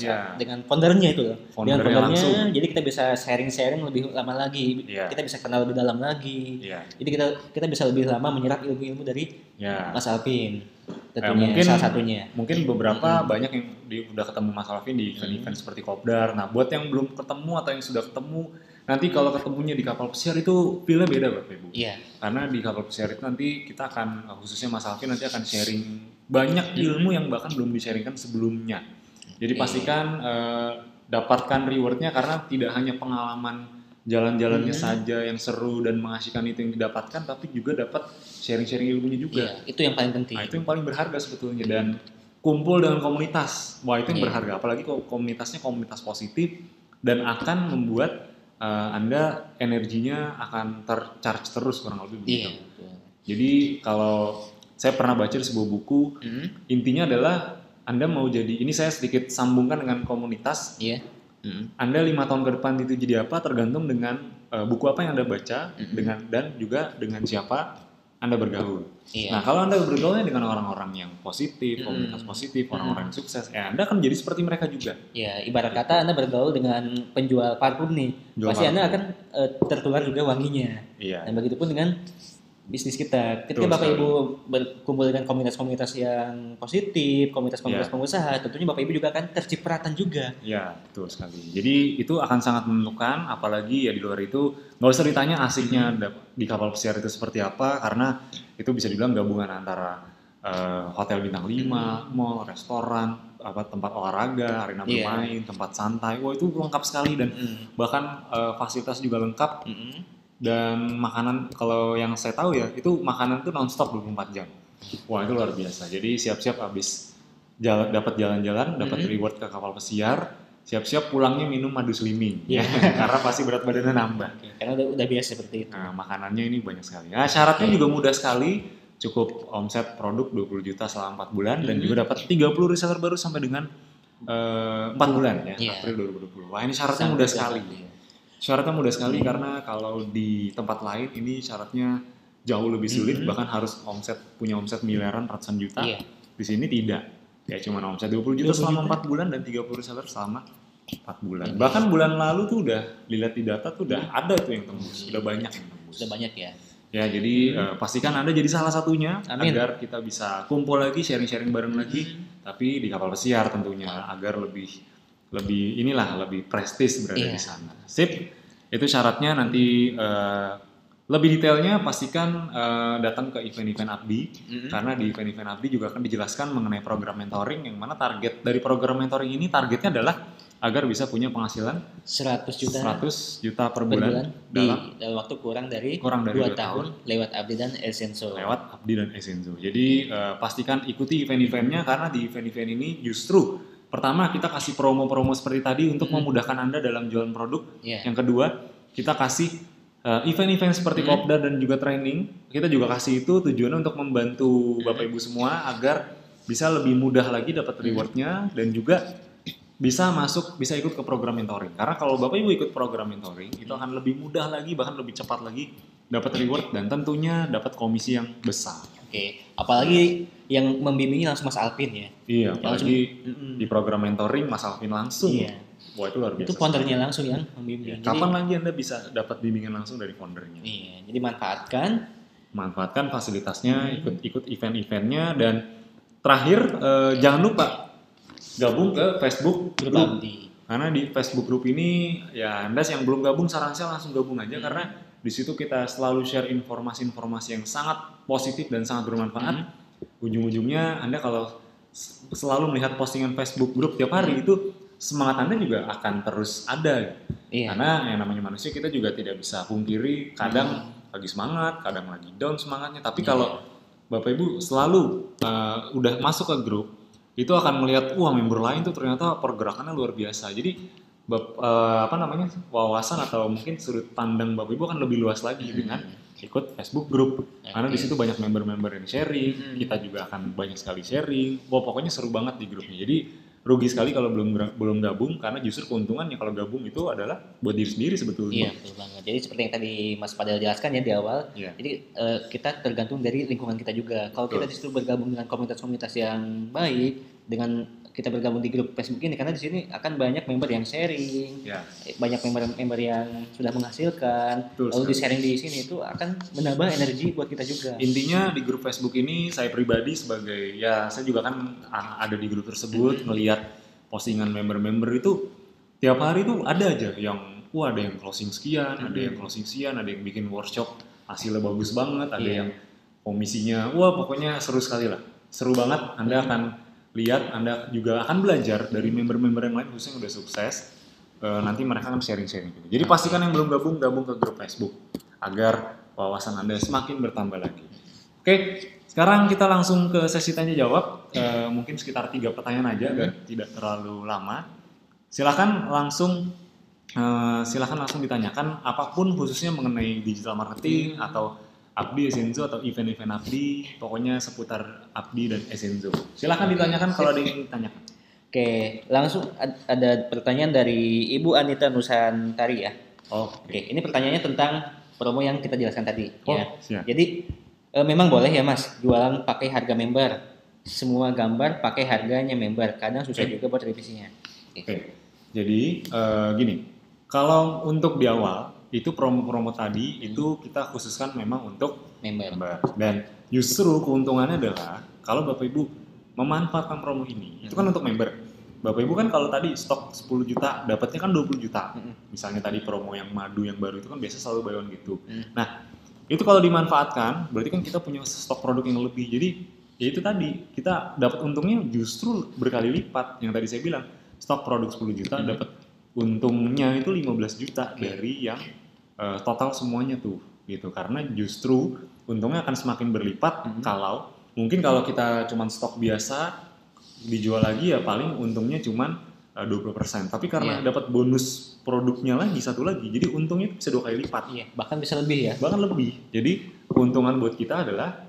foundernya itu. Dengan foundernya, jadi kita bisa sharing-sharing lebih lama lagi. Kita bisa kenal lebih dalam lagi. Jadi kita bisa lebih lama menyerap ilmu-ilmu dari Mas Alvin. Tentunya salah satunya. Mungkin beberapa banyak yang udah ketemu Mas Alvin di event-event seperti Kopdar. Nah, buat yang belum ketemu atau yang sudah ketemu, nanti kalau ketemunya di kapal pesiar itu feel-nya beda Bapak Ibu. Karena di kapal pesiar itu nanti kita akan, khususnya Mas Alvin nanti akan sharing banyak ilmu yang bahkan belum di-sharingkan sebelumnya. Jadi pastikan dapatkan rewardnya, karena tidak hanya pengalaman jalan-jalannya saja yang seru dan mengasihkan itu yang didapatkan, tapi juga dapat sharing-sharing ilmunya juga. Itu yang paling penting. Nah, itu yang paling berharga sebetulnya. Dan kumpul dengan komunitas, wah itu yang berharga. Apalagi kalau komunitasnya komunitas positif dan akan membuat Anda energinya akan tercharge terus, kurang lebih begitu. Jadi kalau saya pernah baca di sebuah buku, intinya adalah Anda mau jadi, ini saya sedikit sambungkan dengan komunitas. Anda 5 tahun ke depan itu jadi apa tergantung dengan buku apa yang Anda baca, dan juga dengan siapa Anda bergaul. Nah, kalau Anda bergaulnya dengan orang-orang yang positif, komunitas positif, orang-orang yang sukses, Anda akan jadi seperti mereka juga. Ibarat kata Anda bergaul dengan penjual parfum nih, pasti Anda akan tertular juga wanginya. Dan begitupun dengan bisnis kita. Ketika Bapak Ibu berkumpul dengan komunitas-komunitas yang positif, komunitas-komunitas pengusaha, tentunya Bapak Ibu juga akan tercipratan juga. Ya, betul sekali. Jadi itu akan sangat menentukan, apalagi di luar itu nggak usah ditanya asiknya di kapal pesiar itu seperti apa, karena itu bisa dibilang gabungan antara hotel bintang 5, mall, restoran, tempat olahraga, arena bermain, tempat santai. Wah, itu lengkap sekali, dan bahkan fasilitas juga lengkap. Dan makanan kalau yang saya tahu ya, itu makanan tuh nonstop 24 jam. Wah, itu luar biasa. Jadi siap-siap habis dapat jalan-jalan, dapat reward ke kapal pesiar, siap-siap pulangnya minum madu slimming. Ya, karena pasti berat badannya nambah. Karena udah biasa seperti itu. Nah, makanannya ini banyak sekali. Nah, syaratnya juga mudah sekali. Cukup omset produk 20 juta selama 4 bulan dan juga dapat 30 reseller baru sampai dengan 4 bulan ya, April 2020. Wah, ini syaratnya mudah sekali. Syaratnya mudah sekali karena kalau di tempat lain ini syaratnya jauh lebih sulit, bahkan harus punya omset miliaran ratusan juta. Di sini tidak. Ya cuma omset 20 juta selama 4 bulan dan 30 reseller selama 4 bulan. Bahkan bulan lalu tuh udah dilihat di data tuh udah ada tuh yang tembus. Udah banyak yang tembus. Udah banyak ya. Ya jadi pastikan Anda jadi salah satunya. Amin. Agar kita bisa kumpul lagi, sharing-sharing bareng lagi, tapi di kapal pesiar tentunya agar lebih prestis berada di sana. Sip. Itu syaratnya nanti lebih detailnya pastikan datang ke event-event Abdi karena di event-event Abdi juga akan dijelaskan mengenai program mentoring yang mana target dari program mentoring ini targetnya adalah agar bisa punya penghasilan 100 juta per bulan dalam waktu kurang dari 2 tahun lewat Abdi dan Essenzo. Jadi pastikan ikuti event-eventnya karena di event-event ini justru pertama kita kasih promo-promo seperti tadi untuk memudahkan Anda dalam jualan produk. Yang kedua kita kasih event-event seperti kopdar dan juga training. Kita juga kasih itu tujuannya untuk membantu Bapak Ibu semua agar bisa lebih mudah lagi dapat rewardnya dan juga bisa ikut ke program mentoring. Karena kalau Bapak Ibu ikut program mentoring, itu akan lebih mudah lagi, bahkan lebih cepat lagi dapat reward dan tentunya dapat komisi yang besar. Oke, apalagi yang membimbingnya langsung Mas Alvin ya. Iya, apalagi di program mentoring Mas Alvin langsung. Iya. Wah, itu luar biasa. Itu foundernya langsung yang membimbing. Kapan lagi Anda bisa dapat bimbingan langsung dari foundernya? Iya, jadi manfaatkan fasilitasnya, ikut event-eventnya, dan terakhir jangan lupa gabung ke Facebook Group Abdi. Karena di Facebook Group ini ya Anda yang belum gabung saran saya langsung gabung aja karena di situ kita selalu share informasi-informasi yang sangat positif dan sangat bermanfaat. Ujung-ujungnya Anda kalau selalu melihat postingan Facebook Group tiap hari itu semangat Anda juga akan terus ada. Karena yang namanya manusia kita juga tidak bisa pungkiri kadang lagi semangat, kadang lagi down semangatnya. Tapi kalau Bapak Ibu selalu udah masuk ke grup itu akan melihat member lain tuh ternyata pergerakannya luar biasa. Jadi wawasan atau mungkin sudut pandang Bapak Ibu akan lebih luas lagi dengan ikut Facebook Group. Karena di situ banyak member-member yang sharing, kita juga akan banyak sekali sharing. Pokoknya seru banget di grupnya. Jadi rugi sekali kalau belum gabung karena justru keuntungannya kalau gabung itu adalah buat diri sendiri sebetulnya. Iya, betul banget. Jadi seperti yang tadi Mas Padel jelaskan ya di awal. Jadi kita tergantung dari lingkungan kita juga. Kalau kita justru bergabung dengan komunitas-komunitas yang baik, dengan kita bergabung di grup Facebook ini karena di sini akan banyak member yang sharing, banyak member yang sudah menghasilkan, lalu di sharing di sini itu akan menambah energi buat kita juga. Intinya di grup Facebook ini saya pribadi sebagai saya juga kan ada di grup tersebut ngelihat postingan member-member itu tiap hari tuh ada aja yang ada yang closing sekian, ada yang closing sekian, ada yang bikin workshop hasilnya bagus banget, ada yang komisinya pokoknya seru sekali lah, seru banget. Anda akan lihat, Anda juga akan belajar dari member-member yang lain khususnya yang udah sukses. Nanti mereka akan sharing-sharing juga. Jadi pastikan yang belum gabung ke grup Facebook agar wawasan Anda semakin bertambah lagi. Oke, sekarang kita langsung ke sesi tanya jawab. Mungkin sekitar 3 pertanyaan aja dan tidak terlalu lama. Silakan langsung ditanyakan apapun khususnya mengenai digital marketing atau Abdi, Essenzo atau event-event Abdi, pokoknya seputar Abdi dan Essenzo. Silakan ditanyakan kalau ada yang ditanyakan. Oke, langsung ada pertanyaan dari Ibu Anita Nusantari ya. Oke, ini pertanyaannya tentang promo yang kita jelaskan tadi. Siap. Jadi memang boleh ya Mas jualan pakai harga member. Semua gambar pakai harganya member. Kadang susah juga buat revisinya. Oke. Jadi gini, kalau untuk di awal itu promo-promo tadi itu kita khususkan memang untuk member. Dan justru keuntungannya adalah kalau Bapak Ibu memanfaatkan promo ini, itu kan untuk member. Bapak Ibu kan kalau tadi stok 10 juta, dapatnya kan 20 juta. Misalnya tadi promo yang madu yang baru itu kan biasa selalu buy one gitu. Nah, itu kalau dimanfaatkan, berarti kan kita punya stok produk yang lebih. Jadi, ya itu tadi, kita dapat untungnya justru berkali lipat. Yang tadi saya bilang, stok produk 10 juta dapat untungnya itu 15 juta dari yang total semuanya tuh gitu, karena justru untungnya akan semakin berlipat kalau mungkin kalau kita cuman stok biasa dijual lagi ya paling untungnya cuman 20%, tapi karena dapat bonus produknya lagi satu lagi, jadi untungnya bisa 2 kali lipat. Bahkan bisa lebih ya. Bahkan lebih. Jadi keuntungan buat kita adalah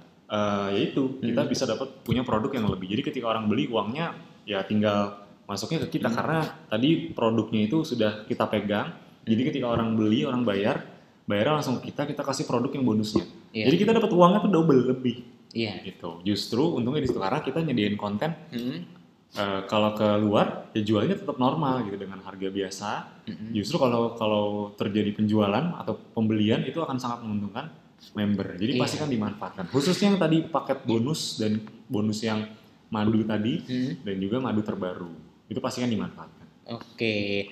yaitu kita bisa dapat punya produk yang lebih. Jadi ketika orang beli, uangnya ya tinggal masuknya ke kita karena tadi produknya itu sudah kita pegang. Jadi ketika orang beli, orang bayarnya langsung ke kita kasih produk yang bonusnya. Jadi kita dapat uangnya tuh double lebih. Gitu. Justru untungnya di situ karena kita nyediain konten. Kalau ke luar ya jualnya tetap normal gitu dengan harga biasa. Justru kalau terjadi penjualan atau pembelian itu akan sangat menguntungkan member. Jadi pasti kan dimanfaatkan. Khususnya yang tadi paket bonus dan bonus yang madu tadi dan juga madu terbaru itu pasti kan dimanfaatkan. Oke.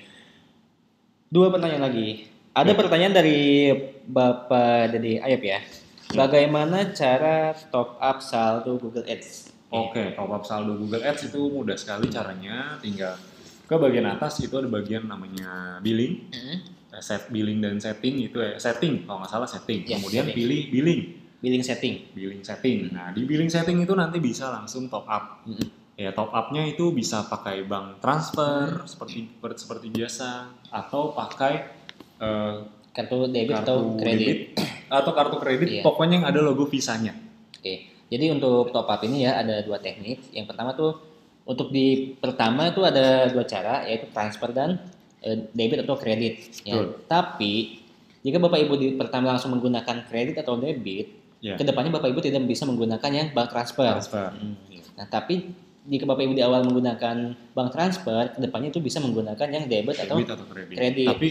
2 pertanyaan lagi. Ada pertanyaan dari Bapak Dede Ayub ya. Bagaimana cara top up saldo Google Ads? Oke, top up saldo Google Ads itu mudah sekali caranya. Tinggal ke bagian atas itu ada bagian namanya billing, set billing dan setting itu setting kalau nggak salah setting. Kemudian pilih billing setting. Nah di billing setting itu nanti bisa langsung top up. Ya top upnya itu bisa pakai bank transfer seperti biasa atau pakai kartu debit atau kredit atau kartu kredit, pokoknya yang ada logo Visa-nya. Oke. Jadi untuk top up ini ya ada 2 teknik. Yang pertama tuh untuk pertama itu ada 2 cara, yaitu transfer dan debit atau kredit. Ya. Tapi jika Bapak Ibu pertama langsung menggunakan kredit atau debit, kedepannya Bapak Ibu tidak bisa menggunakan yang bank transfer. Nah tapi jika Bapak Ibu di awal menggunakan bank transfer, kedepannya itu bisa menggunakan yang debit atau kredit. Tapi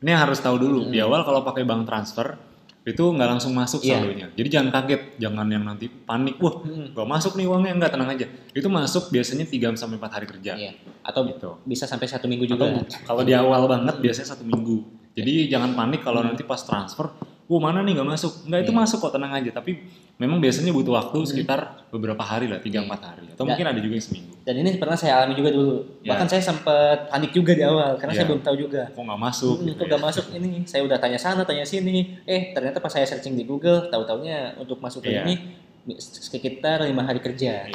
ini harus tahu dulu di awal kalau pakai bank transfer itu nggak langsung masuk saldonya. Jadi jangan kaget, jangan yang nanti panik, wah nggak masuk nih uangnya, nggak, tenang aja. Itu masuk biasanya 3-4 hari kerja. Atau gitu. Bisa sampai 1 minggu juga. Kalau di awal banget biasanya 1 minggu. Jadi jangan panik kalau nanti pas transfer, mana nih nggak masuk. Nggak, itu masuk kok, tenang aja. Tapi memang biasanya butuh waktu sekitar beberapa hari lah, 3-4 hari. Atau mungkin ada juga yang seminggu. Dan ini pernah saya alami juga dulu. Bahkan saya sempat panik juga di awal karena saya belum tahu juga. Kok nggak masuk? Kok nggak masuk ini? Saya udah tanya sana, tanya sini. Ternyata pas saya searching di Google, tahu-taunya untuk masuk ke ini sekitar 5 hari kerja.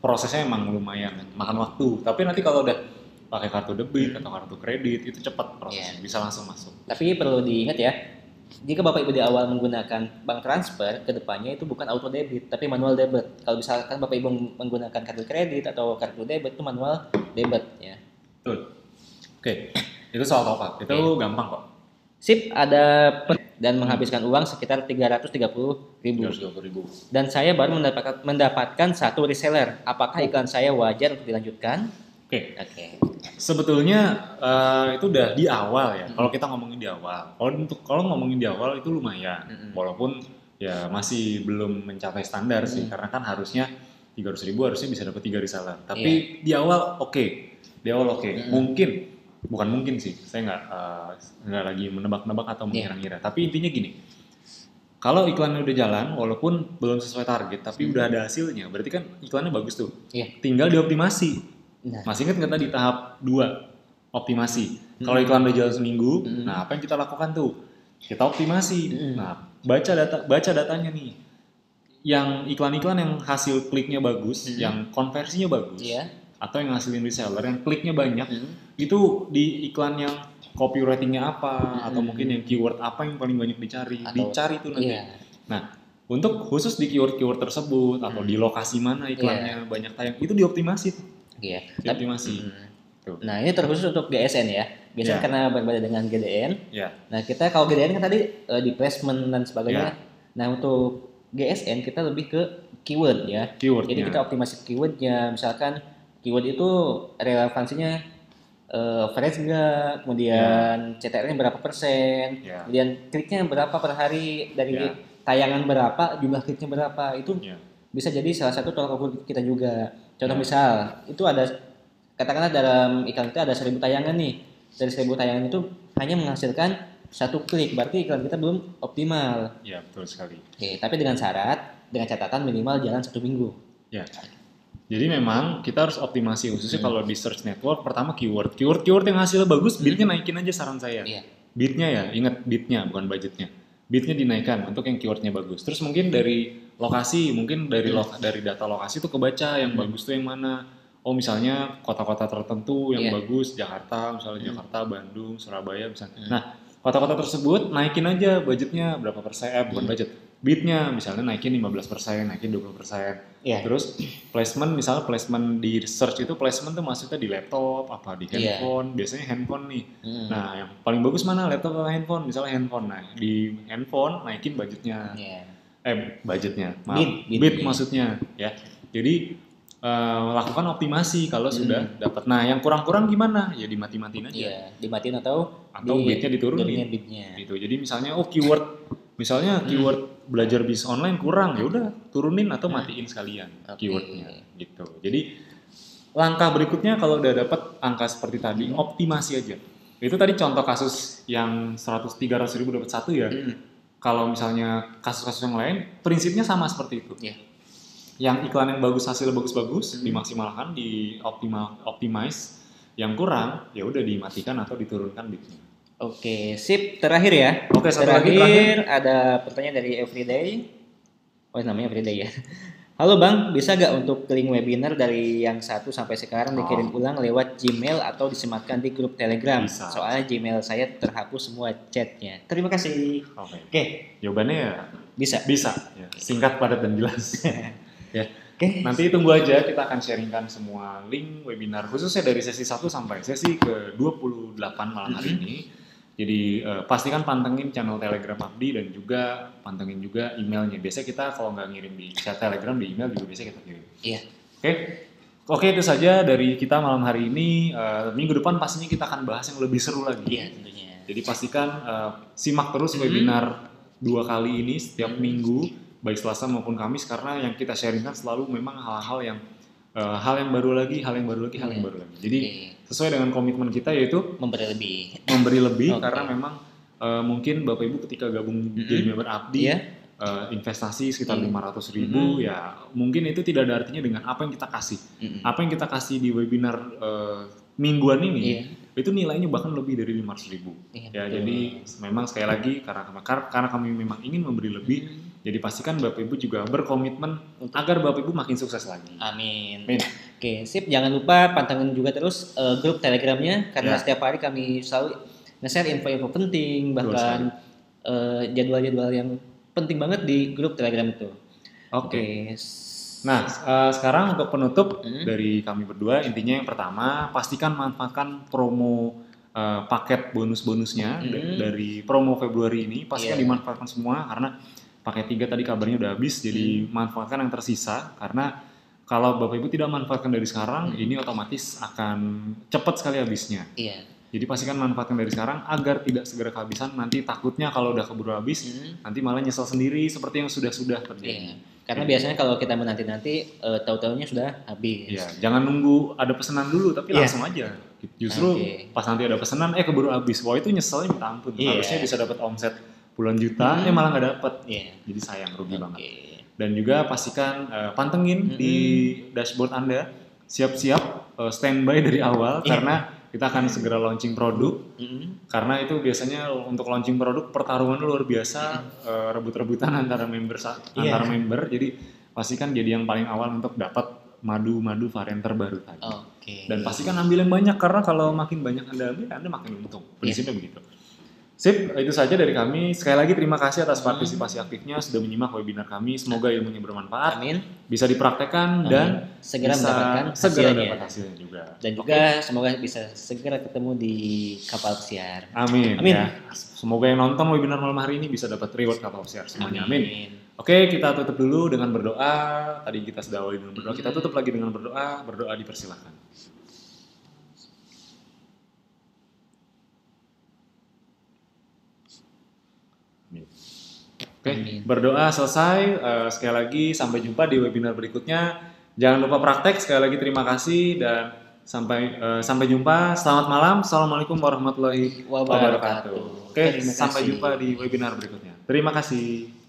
Prosesnya emang lumayan makan waktu. Tapi nanti kalau udah pakai kartu debit atau kartu kredit itu cepat prosesnya, bisa langsung masuk. Tapi perlu diingat ya, jika Bapak Ibu di awal menggunakan bank transfer, kedepannya itu bukan auto debit, tapi manual debit. Kalau misalkan Bapak Ibu menggunakan kartu kredit atau kartu debit, itu manual debit ya. Betul. Oke, itu soal top up. Itu gampang kok. Sip, ada dan menghabiskan uang sekitar 330.000. Dan saya baru mendapatkan 1 reseller. Apakah iklan saya wajar untuk dilanjutkan? Oke. Sebetulnya itu udah di awal ya. Kalau kita ngomongin di awal, kalau ngomongin di awal itu lumayan. Walaupun ya masih belum mencapai standar sih, karena kan harusnya 300.000 harusnya bisa dapat 3 reseller. Tapi di awal oke. Bukan mungkin sih. Saya nggak lagi menebak-nebak atau mengira-ngira. Tapi intinya gini. Kalau iklannya udah jalan, walaupun belum sesuai target, tapi udah ada hasilnya, berarti kan iklannya bagus tuh. Tinggal dioptimasi. Masih ingat nggak tadi tahap 2 optimasi? Kalau iklan udah jalan seminggu, nah apa yang kita lakukan tuh? Kita optimasi. Nah, baca datanya nih. Yang iklan-iklan yang hasil kliknya bagus, yang konversinya bagus, atau yang ngasilin reseller, yang kliknya banyak, itu di iklan yang copywritingnya apa, atau mungkin yang keyword apa yang paling banyak dicari tuh nanti. Nah, untuk khusus di keyword-keyword tersebut atau di lokasi mana iklannya banyak tayang, itu dioptimasi. Dioptimasi. Nah ini terkhusus untuk GSN ya. Biasanya karena berbeda dengan GDN. Nah kita kalau GDN kan tadi di placement dan sebagainya. Nah untuk GSN kita lebih ke keyword ya. Jadi kita optimasi keywordnya. Misalkan keyword itu relevansinya fresh enggak, kemudian CTR-nya berapa persen, kemudian kliknya berapa per hari, dari tayangan berapa, jumlah kliknya berapa, itu bisa jadi salah satu tolak ukur kita juga. Contoh misal, itu ada, katakanlah dalam iklan kita ada 1.000 tayangan nih, dari 1.000 tayangan itu hanya menghasilkan 1 klik, berarti iklan kita belum optimal. Ya, betul sekali. Tapi dengan catatan minimal jalan 1 minggu. Jadi memang kita harus optimasi khususnya kalau di search network. Pertama keyword yang hasilnya bagus, bidnya naikin aja saran saya. Bidnya ya, ingat bidnya bukan budgetnya. Bidnya dinaikkan untuk yang keywordnya bagus. Terus mungkin dari lokasi, mungkin dari data lokasi tuh kebaca yang bagus tuh yang mana. Oh misalnya kota-kota tertentu yang Iya. bagus, Jakarta, misalnya Jakarta, Bandung, Surabaya misalnya. Nah, kota-kota tersebut naikin aja budgetnya berapa persen, bukan budget, bidnya misalnya naikin 15%, naikin 20%. Iya. Terus placement, misalnya placement di search itu placement tuh maksudnya di laptop, apa di Iya. handphone, biasanya handphone nih. Nah, yang paling bagus mana, laptop atau handphone? Misalnya handphone. Nah, di handphone naikin budgetnya. Iya. Budgetnya, maaf. Bid. Bid maksudnya, ya. Jadi lakukan optimasi kalau sudah dapat. Nah, yang kurang-kurang gimana? Ya dimati-matiin aja. Iya, dimatiin atau Bidnya diturunin. bidnya. Gitu. Jadi misalnya keyword, misalnya keyword belajar bisnis online kurang, ya udah turunin atau matiin sekalian keywordnya. Gitu. Jadi langkah berikutnya kalau udah dapat angka seperti tadi, optimasi aja. Itu tadi contoh kasus yang 300 ribu dapat 1 ya. Kalau misalnya kasus-kasus yang lain, prinsipnya sama seperti itu. Iya. Yang iklan yang bagus, hasilnya bagus-bagus, dimaksimalkan, optimize. Yang kurang, ya udah dimatikan atau diturunkan bidnya. Oke, sip. Terakhir ya. Oke, satu lagi terakhir. Ada pertanyaan dari Everyday. Oh, namanya Everyday ya. Halo Bang, bisa gak untuk link webinar dari yang 1 sampai sekarang dikirim ulang lewat Gmail atau disematkan di grup Telegram? Bisa. Soalnya Gmail saya terhapus semua chatnya. Terima kasih. Oke. Jawabannya ya Bisa. Ya. Singkat, padat, dan jelas. Ya. Oke. Nanti tunggu aja, kita akan sharingkan semua link webinar khususnya dari sesi 1 sampai sesi ke-28 malam hari ini. Jadi pastikan pantengin channel Telegram Abdi dan juga pantengin juga emailnya. Biasanya kita kalau nggak ngirim di chat Telegram, di email juga biasanya kita kirim. Iya. Oke, itu saja dari kita malam hari ini. Minggu depan pastinya kita akan bahas yang lebih seru lagi. Iya, tentunya. Jadi pastikan simak terus webinar 2 kali ini setiap minggu, baik Selasa maupun Kamis, karena yang kita sharingkan selalu memang hal-hal yang baru lagi. Jadi sesuai dengan komitmen kita yaitu memberi lebih karena memang mungkin Bapak Ibu ketika gabung jadi member Abdi investasi sekitar 500 ribu ya mungkin itu tidak ada artinya dengan apa yang kita kasih. Apa yang kita kasih di webinar mingguan ini itu nilainya bahkan lebih dari 500 ribu. Ya jadi memang sekali lagi karena kami memang ingin memberi lebih. Jadi pastikan Bapak Ibu juga berkomitmen agar Bapak Ibu makin sukses lagi. Amin. Oke, sip. Jangan lupa pantengin juga terus grup Telegramnya karena setiap hari kami selalu nge-share info-info penting, bahkan jadwal-jadwal yang penting banget di grup Telegram itu. Oke. Nah, sekarang untuk penutup dari kami berdua, intinya yang pertama pastikan manfaatkan promo paket bonus-bonusnya dari promo Februari ini. Pastikan dimanfaatkan semua karena paket 3 tadi kabarnya udah habis, jadi manfaatkan yang tersisa karena kalau Bapak Ibu tidak manfaatkan dari sekarang, ini otomatis akan cepat sekali habisnya. Jadi pastikan manfaatkan dari sekarang agar tidak segera kehabisan. Nanti takutnya kalau udah keburu habis, nanti malah nyesel sendiri seperti yang sudah terjadi. Karena biasanya kalau kita menanti-nanti, tahu-tahunya sudah habis. Jangan nunggu ada pesanan dulu, tapi langsung aja. Justru pas nanti ada pesanan, keburu habis. Wah itu nyeselnya minta ampun. Harusnya bisa dapat omset puluhan juta, malah nggak dapet. Jadi sayang, rugi banget. Dan juga pastikan pantengin di dashboard Anda, siap-siap standby dari awal karena kita akan segera launching produk. Karena itu biasanya untuk launching produk pertarungan luar biasa, rebut-rebutan antara member. Jadi pastikan jadi yang paling awal untuk dapat madu varian terbaru tadi. Dan pastikan ambil yang banyak karena kalau makin banyak Anda ambil, Anda makin untung. Prinsipnya begitu. Sip, itu saja dari kami. Sekali lagi terima kasih atas partisipasi aktifnya sudah menyimak webinar kami. Semoga ilmunya bermanfaat. Bisa dipraktekkan dan segera mendapatkan hasilnya juga. Dan juga semoga bisa segera ketemu di kapal pesiar. Amin. Ya. Semoga yang nonton webinar malam hari ini bisa dapat reward kapal pesiar semuanya. Amin. Oke, kita tutup dulu dengan berdoa. Tadi kita sudah awali dengan berdoa. Kita tutup lagi dengan berdoa. Berdoa dipersilakan. Oke, berdoa selesai. Sekali lagi sampai jumpa di webinar berikutnya. Jangan lupa praktek. Sekali lagi terima kasih dan sampai jumpa. Selamat malam. Assalamualaikum warahmatullahi wabarakatuh. Oke, sampai jumpa di webinar berikutnya. Terima kasih.